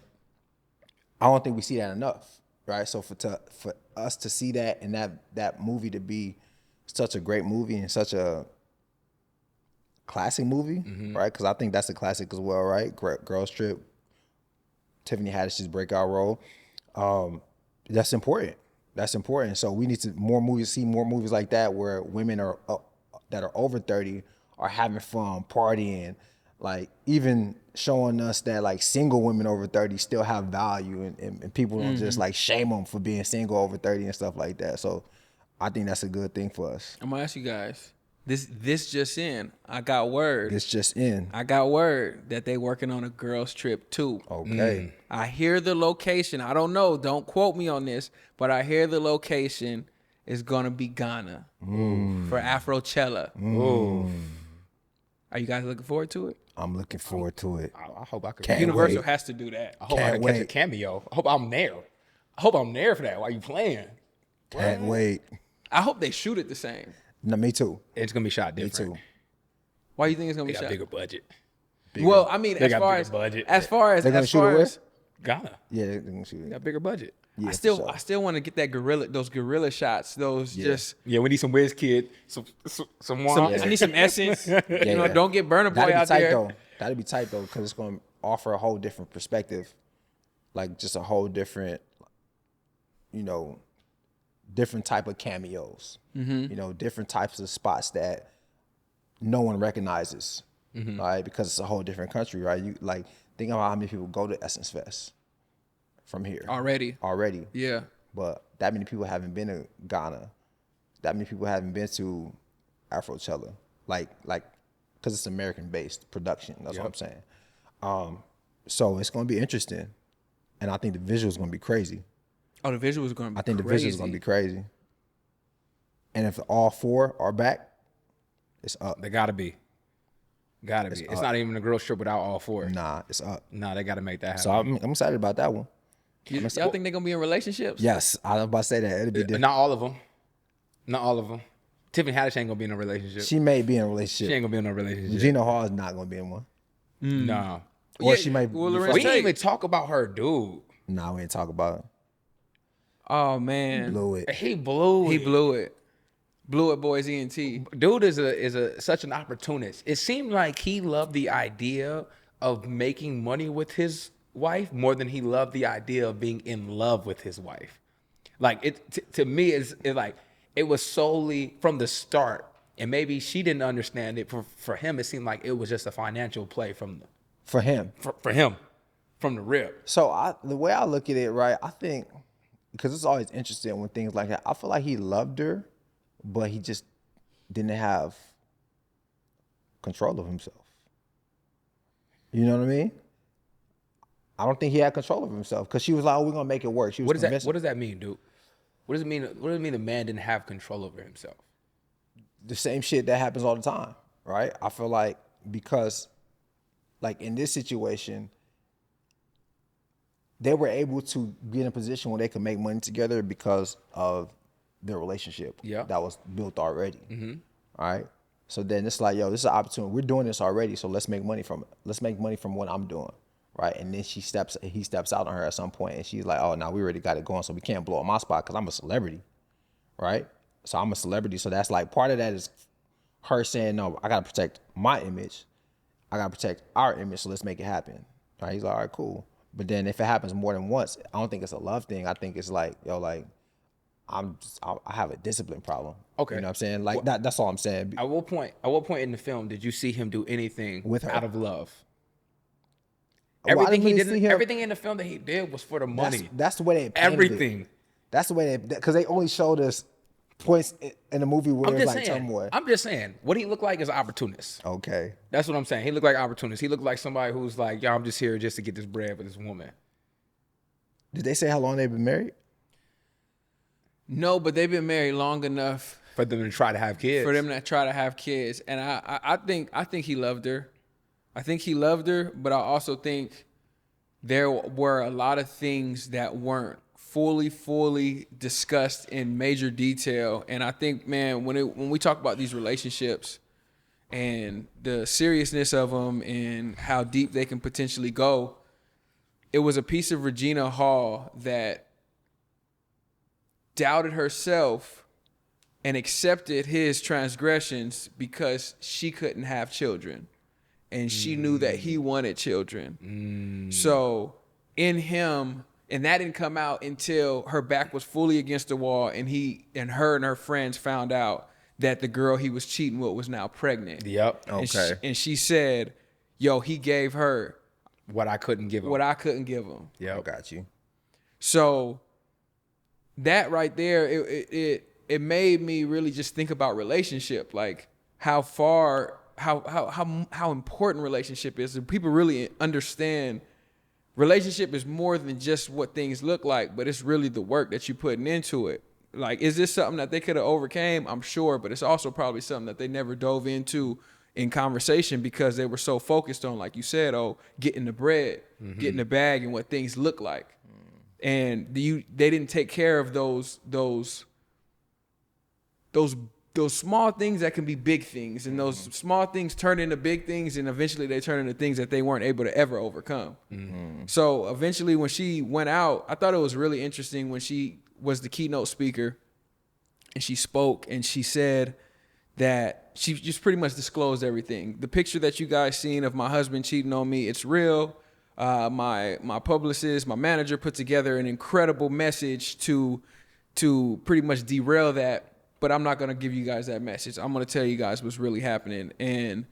Speaker 3: I don't think we see that enough, right? So for us to see that and that movie to be such a great movie and such a classic movie, right? Because I think that's a classic as well, right? Girls Trip, Tiffany Haddish's breakout role. That's important. That's important. So we need to see more movies like that where women are that are over 30 are having fun, partying, like even showing us that like single women over 30 still have value and people don't just like shame them for being single over 30 and stuff like that. So I think that's a good thing for us.
Speaker 1: I'm gonna ask you guys. This just in. I got word.
Speaker 3: It's just in.
Speaker 1: I got word that they working on a girls trip too.
Speaker 3: Okay.
Speaker 1: I hear the location. I don't know. Don't quote me on this, but I hear the location is gonna be Ghana for Afrochella. Are you guys looking forward to it?
Speaker 3: I'm looking forward to it.
Speaker 4: I hope I could.
Speaker 3: Can't
Speaker 1: Universal
Speaker 3: wait.
Speaker 1: has to do that.
Speaker 4: I hope I
Speaker 3: Can't
Speaker 4: can catch a
Speaker 3: wait.
Speaker 4: cameo. I hope I'm there. I hope I'm there for that while you playing.
Speaker 3: Can't wait.
Speaker 1: I hope they shoot it the same.
Speaker 3: No, me too.
Speaker 4: It's gonna be shot
Speaker 3: Me
Speaker 4: different.
Speaker 3: too.
Speaker 1: Why do you think it's gonna
Speaker 4: They
Speaker 1: be
Speaker 4: got
Speaker 1: shot?
Speaker 4: bigger budget.
Speaker 1: Well, I mean,
Speaker 4: They
Speaker 1: as
Speaker 4: got
Speaker 1: far
Speaker 4: bigger
Speaker 1: as
Speaker 4: budget.
Speaker 3: They're gonna shoot it where?
Speaker 4: Ghana.
Speaker 3: Yeah, they're gonna shoot
Speaker 4: They
Speaker 3: it.
Speaker 4: got bigger budget.
Speaker 3: Yeah,
Speaker 1: I
Speaker 3: for
Speaker 1: still want to get that those gorilla shots. Those just
Speaker 4: Yeah, we need some whiz kid, some wine.
Speaker 1: I need some essence.
Speaker 3: yeah.
Speaker 1: Don't get Burna Boy
Speaker 3: That'd be
Speaker 1: out
Speaker 3: tight
Speaker 1: there.
Speaker 3: though. That'd be tight though, because it's gonna offer a whole different perspective, like just a whole different, different type of cameos. Different types of spots that no one recognizes, right? Because it's a whole different country, right? You like think about how many people go to Essence Fest from here
Speaker 1: Already. Yeah.
Speaker 3: but that many people haven't been to Ghana. That many people haven't been to Afrochella, like because it's American-based production. That's what I'm saying. So it's gonna be interesting, and I think the visuals gonna be crazy.
Speaker 1: Oh, the visual is going to be
Speaker 3: I think
Speaker 1: crazy.
Speaker 3: the visuals gonna be crazy. And if all 4 are back, it's up.
Speaker 4: They gotta be. Gotta be. It's not even a girl trip without all 4.
Speaker 3: Nah, it's up.
Speaker 4: Nah, they gotta make that happen.
Speaker 3: So I'm excited about that one.
Speaker 1: Y'all think they're going to be in relationships?
Speaker 3: Yes, I was about to say that. It'll be different.
Speaker 4: Not all of them. Not all of them. Tiffany Haddish ain't gonna be in a relationship.
Speaker 3: She may be in a
Speaker 4: She
Speaker 3: relationship.
Speaker 4: ain't gonna be in a relationship.
Speaker 3: Regina Hall is not gonna be in one.
Speaker 4: Nah.
Speaker 3: Or
Speaker 1: Yeah,
Speaker 3: she might.
Speaker 1: well,
Speaker 3: be
Speaker 1: Lorenz
Speaker 4: We
Speaker 1: Tate.
Speaker 4: didn't even talk about her dude.
Speaker 3: Nah, we ain't talk about it.
Speaker 1: Oh, man.
Speaker 3: Blew it.
Speaker 4: He blew
Speaker 1: He
Speaker 4: it.
Speaker 1: blew it. Blew it, boys, ENT.
Speaker 4: Dude is such an opportunist. It seemed like he loved the idea of making money with his wife more than he loved the idea of being in love with his wife. Like to me, it's like it was solely from the start. And maybe she didn't understand it. For him, it seemed like it was just a financial play
Speaker 3: For him.
Speaker 4: for him from the rip.
Speaker 3: So the way I look at it, right, I think, because it's always interesting when things like that, I feel like he loved her, but he just didn't have control of himself. You know what I mean? I don't think he had control of himself because she was like, "Oh, we're gonna make it work." She was
Speaker 4: What does that mean, dude? What does it mean? What does it mean the man didn't have control over himself?
Speaker 3: The same shit that happens all the time, right? I feel like because, like in this situation, they were able to get in a position where they could make money together because of their relationship that was built already. All right. So then it's like, yo, this is an opportunity. We're doing this already, so let's make money from it. Let's make money from what I'm doing. Right. And then he steps out on her at some point and she's like, oh, no, we already got it going, so we can't blow up my spot because I'm a celebrity. Right. So I'm a celebrity. So that's like part of that is her saying, no, I got to protect my image. I got to protect our image. So let's make it happen. Right. He's like, all right, cool. But then if it happens more than once, I don't think it's a love thing. I think it's like, yo, like, I have a discipline problem.
Speaker 4: Okay.
Speaker 3: You know what I'm saying? Like that's all I'm saying.
Speaker 4: At what point in the film did you see him do anything
Speaker 3: With her?
Speaker 4: out of love?
Speaker 3: Well,
Speaker 4: Everything he
Speaker 3: really
Speaker 4: did,
Speaker 3: see him-
Speaker 4: everything in the film that he did was for the money.
Speaker 3: That's the way they painted
Speaker 4: Everything.
Speaker 3: it. That's the way because they only showed us points in the movie where
Speaker 4: I'm
Speaker 3: it's
Speaker 4: just
Speaker 3: like
Speaker 4: saying.
Speaker 3: turmoil.
Speaker 4: I'm just saying. What he looked like is an opportunist.
Speaker 3: Okay.
Speaker 4: That's what I'm saying. He looked like an opportunist. He looked like somebody who's like, yo, I'm just here just to get this bread with this woman.
Speaker 3: Did they say how long they've been married?
Speaker 1: No, but they've been married long enough
Speaker 4: For them to try to have kids.
Speaker 1: for them to try to have kids. And I think he loved her. I think he loved her, but I also think there were a lot of things that weren't fully discussed in major detail. And I think, man, when we talk about these relationships and the seriousness of them and how deep they can potentially go, it was a piece of Regina Hall that doubted herself and accepted his transgressions because she couldn't have children. And she knew that he wanted children. So in him, and that didn't come out until her back was fully against the wall and her and her friends found out that the girl he was cheating with was now pregnant.
Speaker 4: Yep.
Speaker 3: Okay.
Speaker 1: And she said, yo, he gave her
Speaker 4: What I couldn't give him.
Speaker 1: what I couldn't give him.
Speaker 3: I got you.
Speaker 1: So that right there, it made me really just think about relationship, like how important relationship is. And people really understand relationship is more than just what things look like, but it's really the work that you're putting into it. Like, is this something that they could have overcame? I'm sure, but it's also probably something that they never dove into in conversation because they were so focused on, like you said, getting the bread, getting the bag, and what things look like. And they didn't take care of those small things that can be big things, and those small things turn into big things, and eventually they turn into things that they weren't able to ever overcome. So eventually when she went out, I thought it was really interesting when she was the keynote speaker and she spoke and she said that she just pretty much disclosed everything. The picture that you guys seen of my husband cheating on me, it's real. My publicist, my manager put together an incredible message to pretty much derail that, but I'm not going to give you guys that message. I'm going to tell you guys what's really happening. And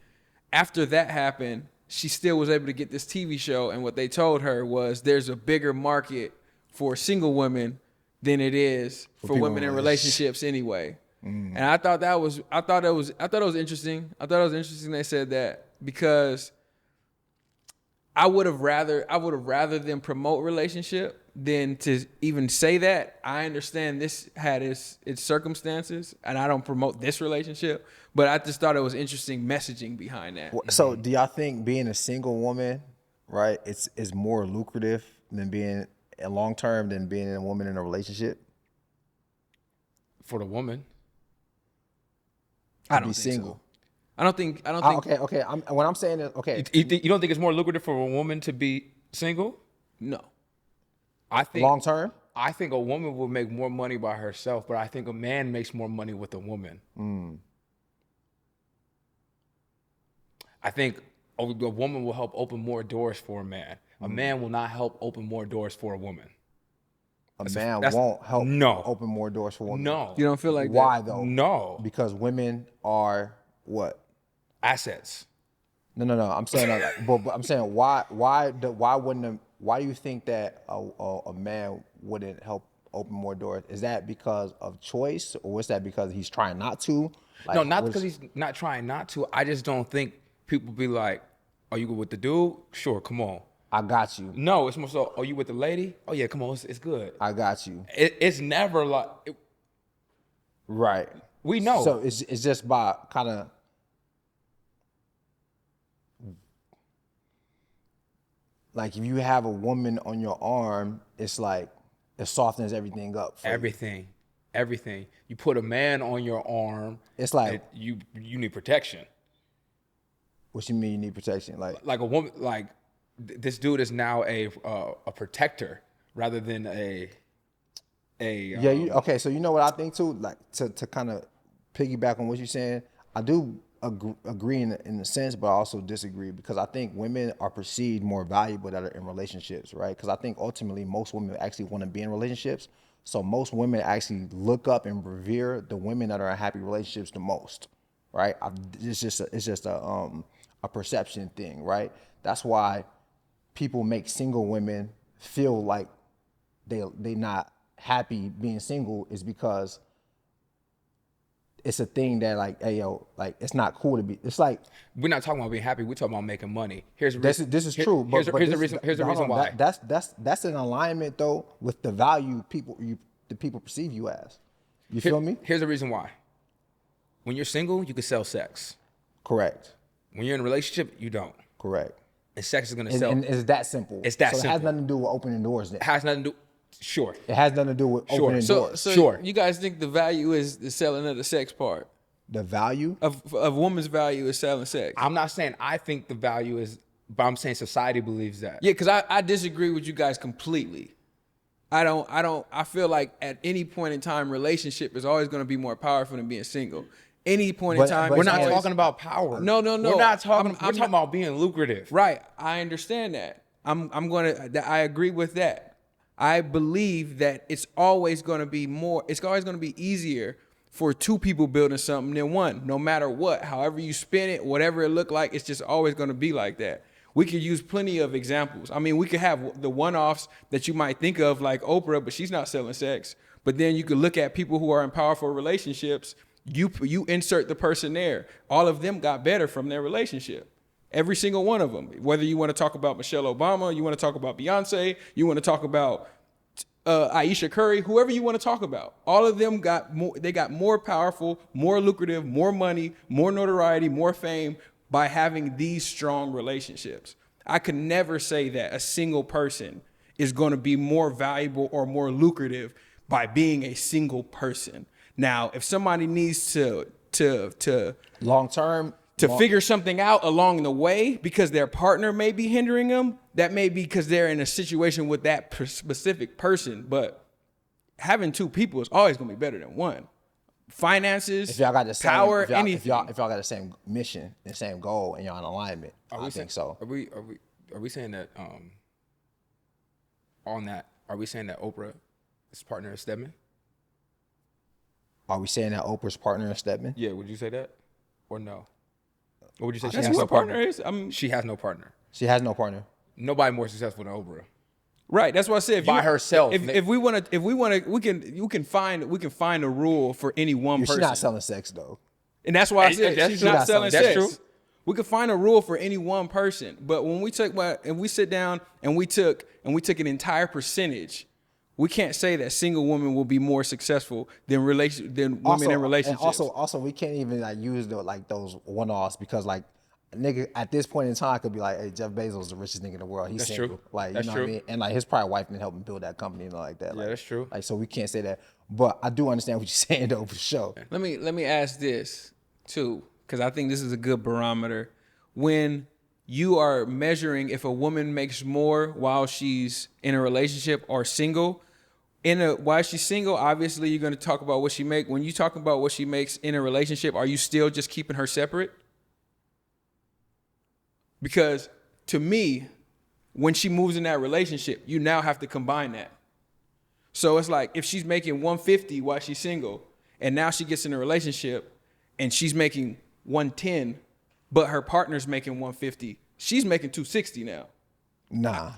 Speaker 1: after that happened, she still was able to get this TV show, and what they told her was there's a bigger market for single women than it is for women in relationships anyway. And I thought it was interesting. I thought it was interesting they said that, because I would have rather them promote relationship than to even say that. I understand this had its circumstances, and I don't promote this relationship, but I just thought it was interesting messaging behind that.
Speaker 3: So do y'all think being a single woman, right, is more lucrative than being a long term than being a woman in a relationship?
Speaker 4: For the woman.
Speaker 1: I don't
Speaker 3: Be
Speaker 1: think
Speaker 3: single.
Speaker 1: so. I don't think.
Speaker 3: Okay. What I'm saying is, okay.
Speaker 4: You don't think it's more lucrative for a woman to be single?
Speaker 1: No.
Speaker 4: I think
Speaker 3: Long term?
Speaker 4: I think a woman will make more money by herself, but I think a man makes more money with a woman. I think a woman will help open more doors for a man. A man will not help open more doors for a woman.
Speaker 3: a man
Speaker 4: that's-
Speaker 3: won't help
Speaker 4: no.
Speaker 3: open more doors for women.
Speaker 4: No.
Speaker 1: You don't feel like
Speaker 3: Why
Speaker 1: that?
Speaker 3: though?
Speaker 4: No.
Speaker 3: Because women are what?
Speaker 4: Assets.
Speaker 3: No. I'm saying, but I'm saying why do you think that a man wouldn't help open more doors? Is that because of choice, or was that because he's trying not to? Like,
Speaker 4: No, not because he's not trying not to. I just don't think people be like, "Are you good with the dude? Sure, come on."
Speaker 3: I got you.
Speaker 4: No, it's more so, "Are you with the lady? Oh yeah, come on, it's good."
Speaker 3: I got you.
Speaker 4: It's never like
Speaker 3: Right.
Speaker 4: we know.
Speaker 3: So it's just by kind of like, if you have a woman on your arm, it's like it softens everything up. For you.
Speaker 4: Everything. You put a man on your arm.
Speaker 3: It's like,
Speaker 4: you need protection.
Speaker 3: what you mean you need protection?
Speaker 4: Like a woman, like this dude is now a protector rather than a.
Speaker 3: Yeah. Okay. So you know what I think too. Like to kind of piggyback on what you're saying, I do agree in a sense, but I also disagree, because I think women are perceived more valuable that are in relationships, right? Because I think ultimately most women actually want to be in relationships. So most women actually look up and revere the women that are in happy relationships the most, right? It's just a perception thing, right? That's why people make single women feel like they not happy being single, is because it's a thing that like, hey yo, like it's not cool to be. It's like,
Speaker 4: We're not talking about being happy. We're talking about making money. Here's the
Speaker 3: this
Speaker 4: reason.
Speaker 3: is true.
Speaker 4: Here's
Speaker 3: But
Speaker 4: the reason. Here's the reason why.
Speaker 3: That's in alignment though with the value the people perceive you as. You feel me?
Speaker 4: Here's the reason why. When you're single, you can sell sex.
Speaker 3: Correct.
Speaker 4: When you're in a relationship, you don't.
Speaker 3: Correct.
Speaker 4: And sex is gonna
Speaker 3: And,
Speaker 4: sell.
Speaker 3: and it's that simple.
Speaker 4: It's that
Speaker 3: so it has
Speaker 4: simple.
Speaker 3: nothing to do with opening doors. Then
Speaker 4: It has nothing to do. Sure.
Speaker 3: it has nothing to do with
Speaker 4: Sure.
Speaker 3: opening
Speaker 1: So,
Speaker 3: doors.
Speaker 1: so
Speaker 4: Sure.
Speaker 1: you guys think the value is the selling of the sex part?
Speaker 3: The value.
Speaker 1: Of woman's value is selling sex.
Speaker 4: I'm not saying I think the value is, but I'm saying society believes that.
Speaker 1: Yeah, because I disagree with you guys completely. I feel like at any point in time, relationship is always going to be more powerful than being single. Any point in time.
Speaker 3: but
Speaker 4: We're not
Speaker 3: always-
Speaker 4: talking about power.
Speaker 1: No.
Speaker 4: We're not talking.
Speaker 1: I'm
Speaker 4: we're talking about being lucrative.
Speaker 1: Right. I understand that. I agree with that. I believe that it's always going to be easier for two people building something than one, no matter what. However you spin it, whatever it look like, it's just always going to be like that. We could use plenty of examples. I mean, we could have the one-offs that you might think of, like Oprah, but she's not selling sex. But then you could look at people who are in powerful relationships. You insert the person there. All of them got better from their relationship. Every single one of them. Whether you want to talk about Michelle Obama, you want to talk about Beyonce, you want to talk about Aisha Curry, whoever you want to talk about. All of them got more powerful, more lucrative, more money, more notoriety, more fame by having these strong relationships. I could never say that a single person is going to be more valuable or more lucrative by being a single person. Now, if somebody needs to
Speaker 3: long term
Speaker 1: figure something out along the way because their partner may be hindering them, that may be because they're in a situation with that specific person. But having two people is always going to be better than one. Finances,
Speaker 3: if y'all got the same
Speaker 1: power,
Speaker 3: if y'all,
Speaker 1: anything.
Speaker 3: if y'all got the same mission, the same goal, and y'all in alignment, I think so.
Speaker 4: Are we saying that on that? Are we saying that Oprah is partner of Stedman?
Speaker 3: Are we saying that Oprah's partner in Stedman?
Speaker 4: Yeah. Would you say that, or no? Or would you say she
Speaker 1: That's
Speaker 4: has
Speaker 1: what
Speaker 4: no partner?
Speaker 1: is. I mean,
Speaker 4: She has no partner.
Speaker 3: She has no partner.
Speaker 4: Nobody more successful than Oprah.
Speaker 1: right. That's what I said. If
Speaker 4: By herself.
Speaker 1: If we want to, we can find a rule for any one
Speaker 3: She's
Speaker 1: person.
Speaker 3: not selling sex though.
Speaker 1: And that's why I said
Speaker 4: That's
Speaker 1: she's
Speaker 4: true.
Speaker 1: not selling
Speaker 4: That's
Speaker 1: sex.
Speaker 4: true.
Speaker 1: We could find a rule for any one person, but when we sit down and we took an entire percentage, we can't say that single women will be more successful than women in relationships.
Speaker 3: And also, we can't even like use those one-offs, because like a nigga at this point in time could be like, hey, Jeff Bezos is the richest nigga in the world. He's
Speaker 4: That's
Speaker 3: single.
Speaker 4: true.
Speaker 3: Like,
Speaker 4: That's
Speaker 3: you know
Speaker 4: true.
Speaker 3: what I mean? And like his probably wife been helping build that company and all like that.
Speaker 4: Yeah,
Speaker 3: Like,
Speaker 4: that's true.
Speaker 3: Like, so we can't say that. But I do understand what you're saying though, for sure.
Speaker 1: Let me ask this too, because I think this is a good barometer. When you are measuring if a woman makes more while she's in a relationship or single, while she's single, obviously you're going to talk about what she makes. When you talk about what she makes in a relationship, are you still just keeping her separate? Because to me, when she moves in that relationship, you now have to combine that. So it's like if she's making 150 while she's single, and now she gets in a relationship, and she's making 110, but her partner's making 150, she's making 260 now.
Speaker 3: Nah.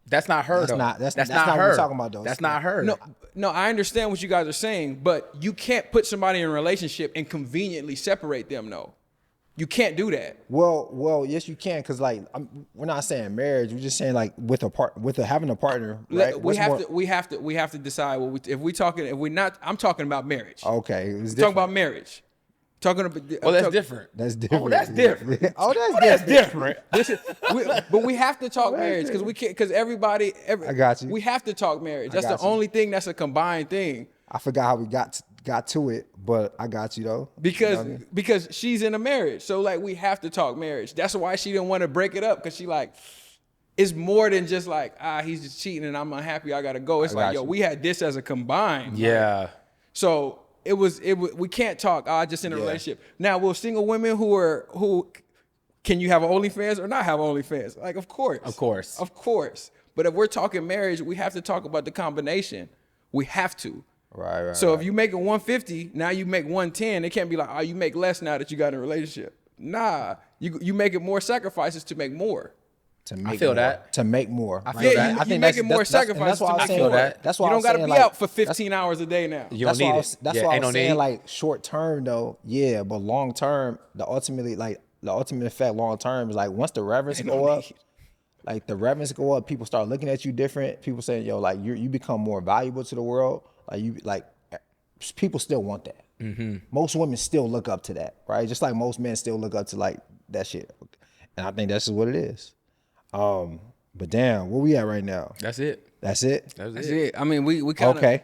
Speaker 4: That's not her.
Speaker 3: That's
Speaker 4: though.
Speaker 3: not- that's
Speaker 4: not
Speaker 3: not
Speaker 4: her.
Speaker 3: what we're talking about, though.
Speaker 4: That's not her.
Speaker 1: No, I understand what you guys are saying, but you can't put somebody in a relationship and conveniently separate them. No, you can't do that.
Speaker 3: Well, yes, you can, because like we're not saying marriage. We're just saying like having a partner. Right?
Speaker 1: We have to decide if we're talking. If we're not, I'm talking about marriage.
Speaker 3: Okay, it's
Speaker 1: Talking about marriage. Talking about.
Speaker 4: Oh, that's different.
Speaker 3: That's different.
Speaker 4: Oh, that's different.
Speaker 3: That's
Speaker 4: different.
Speaker 1: But we have to talk marriage because we can't. Because everybody.
Speaker 3: I got you.
Speaker 1: We have to talk marriage. That's
Speaker 3: got
Speaker 1: the
Speaker 3: you.
Speaker 1: only thing that's a combined thing.
Speaker 3: I forgot how we got to it, but I got you though.
Speaker 1: Because
Speaker 3: You know what I mean?
Speaker 1: because she's in a marriage, so like we have to talk marriage. That's why she didn't want to break it up, because she like it's more than just like he's just cheating and I'm unhappy, I gotta go. It's
Speaker 3: I
Speaker 1: like
Speaker 3: got
Speaker 1: yo,
Speaker 3: you.
Speaker 1: we had this as a combined.
Speaker 4: Yeah.
Speaker 1: So it was we can't talk just in a relationship. Now will single women who can you have OnlyFans or not have OnlyFans? Like of course. Of course. But if we're talking marriage, we have to talk about the combination. We have to.
Speaker 3: Right.
Speaker 1: So if you make it 150, now you make 110. It can't be like, you make less now that you got in a relationship. Nah, you make it more sacrifices to make more.
Speaker 3: to make
Speaker 4: feel
Speaker 3: more,
Speaker 4: that.
Speaker 3: to make more.
Speaker 4: I feel that.
Speaker 1: I think making more sacrifices
Speaker 3: That's why
Speaker 1: to
Speaker 3: I'm
Speaker 1: make
Speaker 3: saying
Speaker 1: more.
Speaker 3: That's why
Speaker 1: You don't
Speaker 3: I'm
Speaker 1: got to
Speaker 3: saying,
Speaker 1: be
Speaker 3: like,
Speaker 1: out for 15 hours a day now.
Speaker 4: You don't need it.
Speaker 3: That's
Speaker 4: Yeah,
Speaker 3: why
Speaker 4: ain't
Speaker 3: I'm
Speaker 4: no
Speaker 3: saying
Speaker 4: need.
Speaker 3: like short term though, yeah, but long term, the ultimate effect long term is like once the reverence go up, like the reverence go up, people start looking at you different. People saying, yo, like you become more valuable to the world. People still want that. Mm-hmm. Most women still look up to that, right? Just like most men still look up to like that shit. And I think that's just what it is. But damn, where we at right now?
Speaker 4: That's it.
Speaker 3: That's it.
Speaker 1: That's it. I mean, we kind of
Speaker 3: Okay.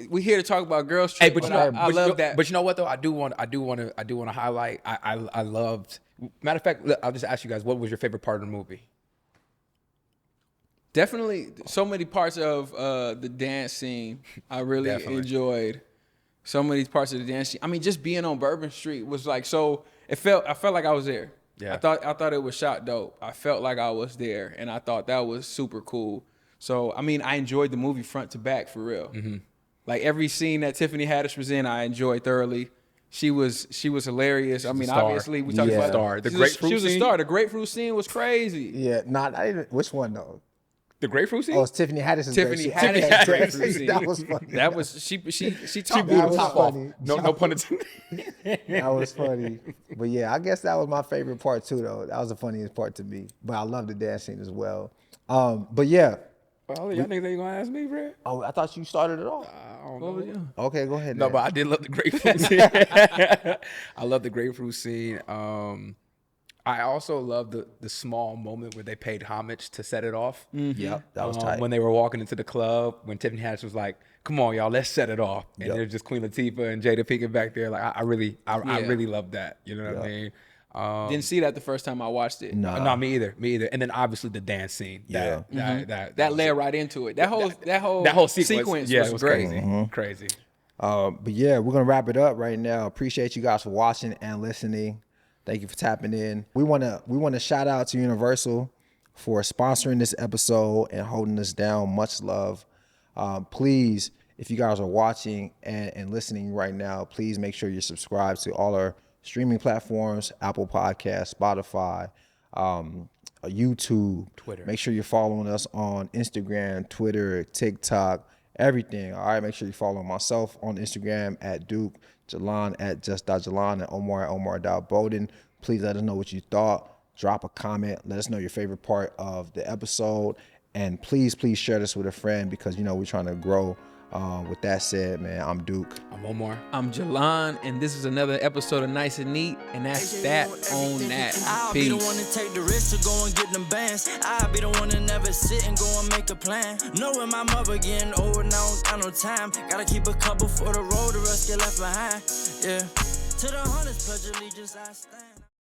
Speaker 1: we here to talk about girls
Speaker 4: Hey,
Speaker 1: trip,
Speaker 4: but you know,
Speaker 1: I love that.
Speaker 4: But you know what though? I do want to highlight. I loved. Matter of fact, look, I'll just ask you guys, what was your favorite part of the movie?
Speaker 1: Definitely, so many parts of the dance scene I really enjoyed. So many parts of the dance scene. I mean, just being on Bourbon Street was like so. I felt like I was there.
Speaker 4: Yeah.
Speaker 1: I thought it was shot dope. I felt like I was there, and I thought that was super cool. So I mean, I enjoyed the movie front to back for real. Mm-hmm. Like every scene that Tiffany Haddish was in, I enjoyed thoroughly. She was hilarious. I mean, obviously we talked about
Speaker 4: star. The
Speaker 1: she
Speaker 4: grapefruit
Speaker 1: was a
Speaker 4: scene?
Speaker 1: star. The grapefruit scene was crazy.
Speaker 3: Yeah, which one though?
Speaker 4: The grapefruit scene?
Speaker 3: Oh, it's Tiffany Haddish's
Speaker 1: Tiffany
Speaker 3: grapefruit.
Speaker 1: Haddish
Speaker 3: Okay,
Speaker 1: grapefruit scene.
Speaker 3: That was funny.
Speaker 1: That was she taught me.
Speaker 3: That was funny.
Speaker 4: No pun intended.
Speaker 3: That was funny. But yeah, I guess that was my favorite part too, though. That was the funniest part to me. But I love the dance scene as well. But yeah.
Speaker 4: Well, y'all niggas ain't gonna ask me, bro.
Speaker 3: Oh, I thought you started it off. Okay, go ahead.
Speaker 4: No,
Speaker 3: then.
Speaker 4: but I did love the grapefruit scene. I love the grapefruit scene. I also love the small moment where they paid homage to set it off.
Speaker 3: Yep, that was tight.
Speaker 4: When they were walking into the club, when Tiffany Haddish was like, "Come on, y'all, let's set it off," and there's just Queen Latifah and Jada Pinkett back there. Like, I really love that. You know what I mean?
Speaker 1: Didn't see that the first time I watched it.
Speaker 4: No, me either. And then obviously the dance scene. That
Speaker 1: Led right into it. That whole sequence
Speaker 4: yeah,
Speaker 1: was
Speaker 4: it was
Speaker 1: great.
Speaker 4: crazy.
Speaker 3: But yeah, we're gonna wrap it up right now. Appreciate you guys for watching and listening. Thank you for tapping in. We wanna shout out to Universal for sponsoring this episode and holding us down. Much love. Please, if you guys are watching and listening right now, please make sure you're subscribed to all our streaming platforms: Apple Podcasts, Spotify, YouTube,
Speaker 4: Twitter.
Speaker 3: Make sure you're following us on Instagram, Twitter, TikTok, everything. All right, make sure you follow myself on Instagram at Duke, Jalan at just.Jalan, and Omar at Omar.Bowden. Please let us know what you thought. Drop a comment. Let us know your favorite part of the episode. And please share this with a friend because, we're trying to grow. With that said, man, I'm Duke.
Speaker 4: I'm Omar.
Speaker 1: I'm Jalan, and this is another episode of Nice and Neat, and that's that on that.
Speaker 2: I'll be the one to take the risk to go and get them bands. I'll be the one to never sit and go and make a plan. Knowing my mother getting old and I don't got no time. Gotta keep a couple for the road, the rest get left behind. Yeah. To the hunters, pledge allegiance, I stand.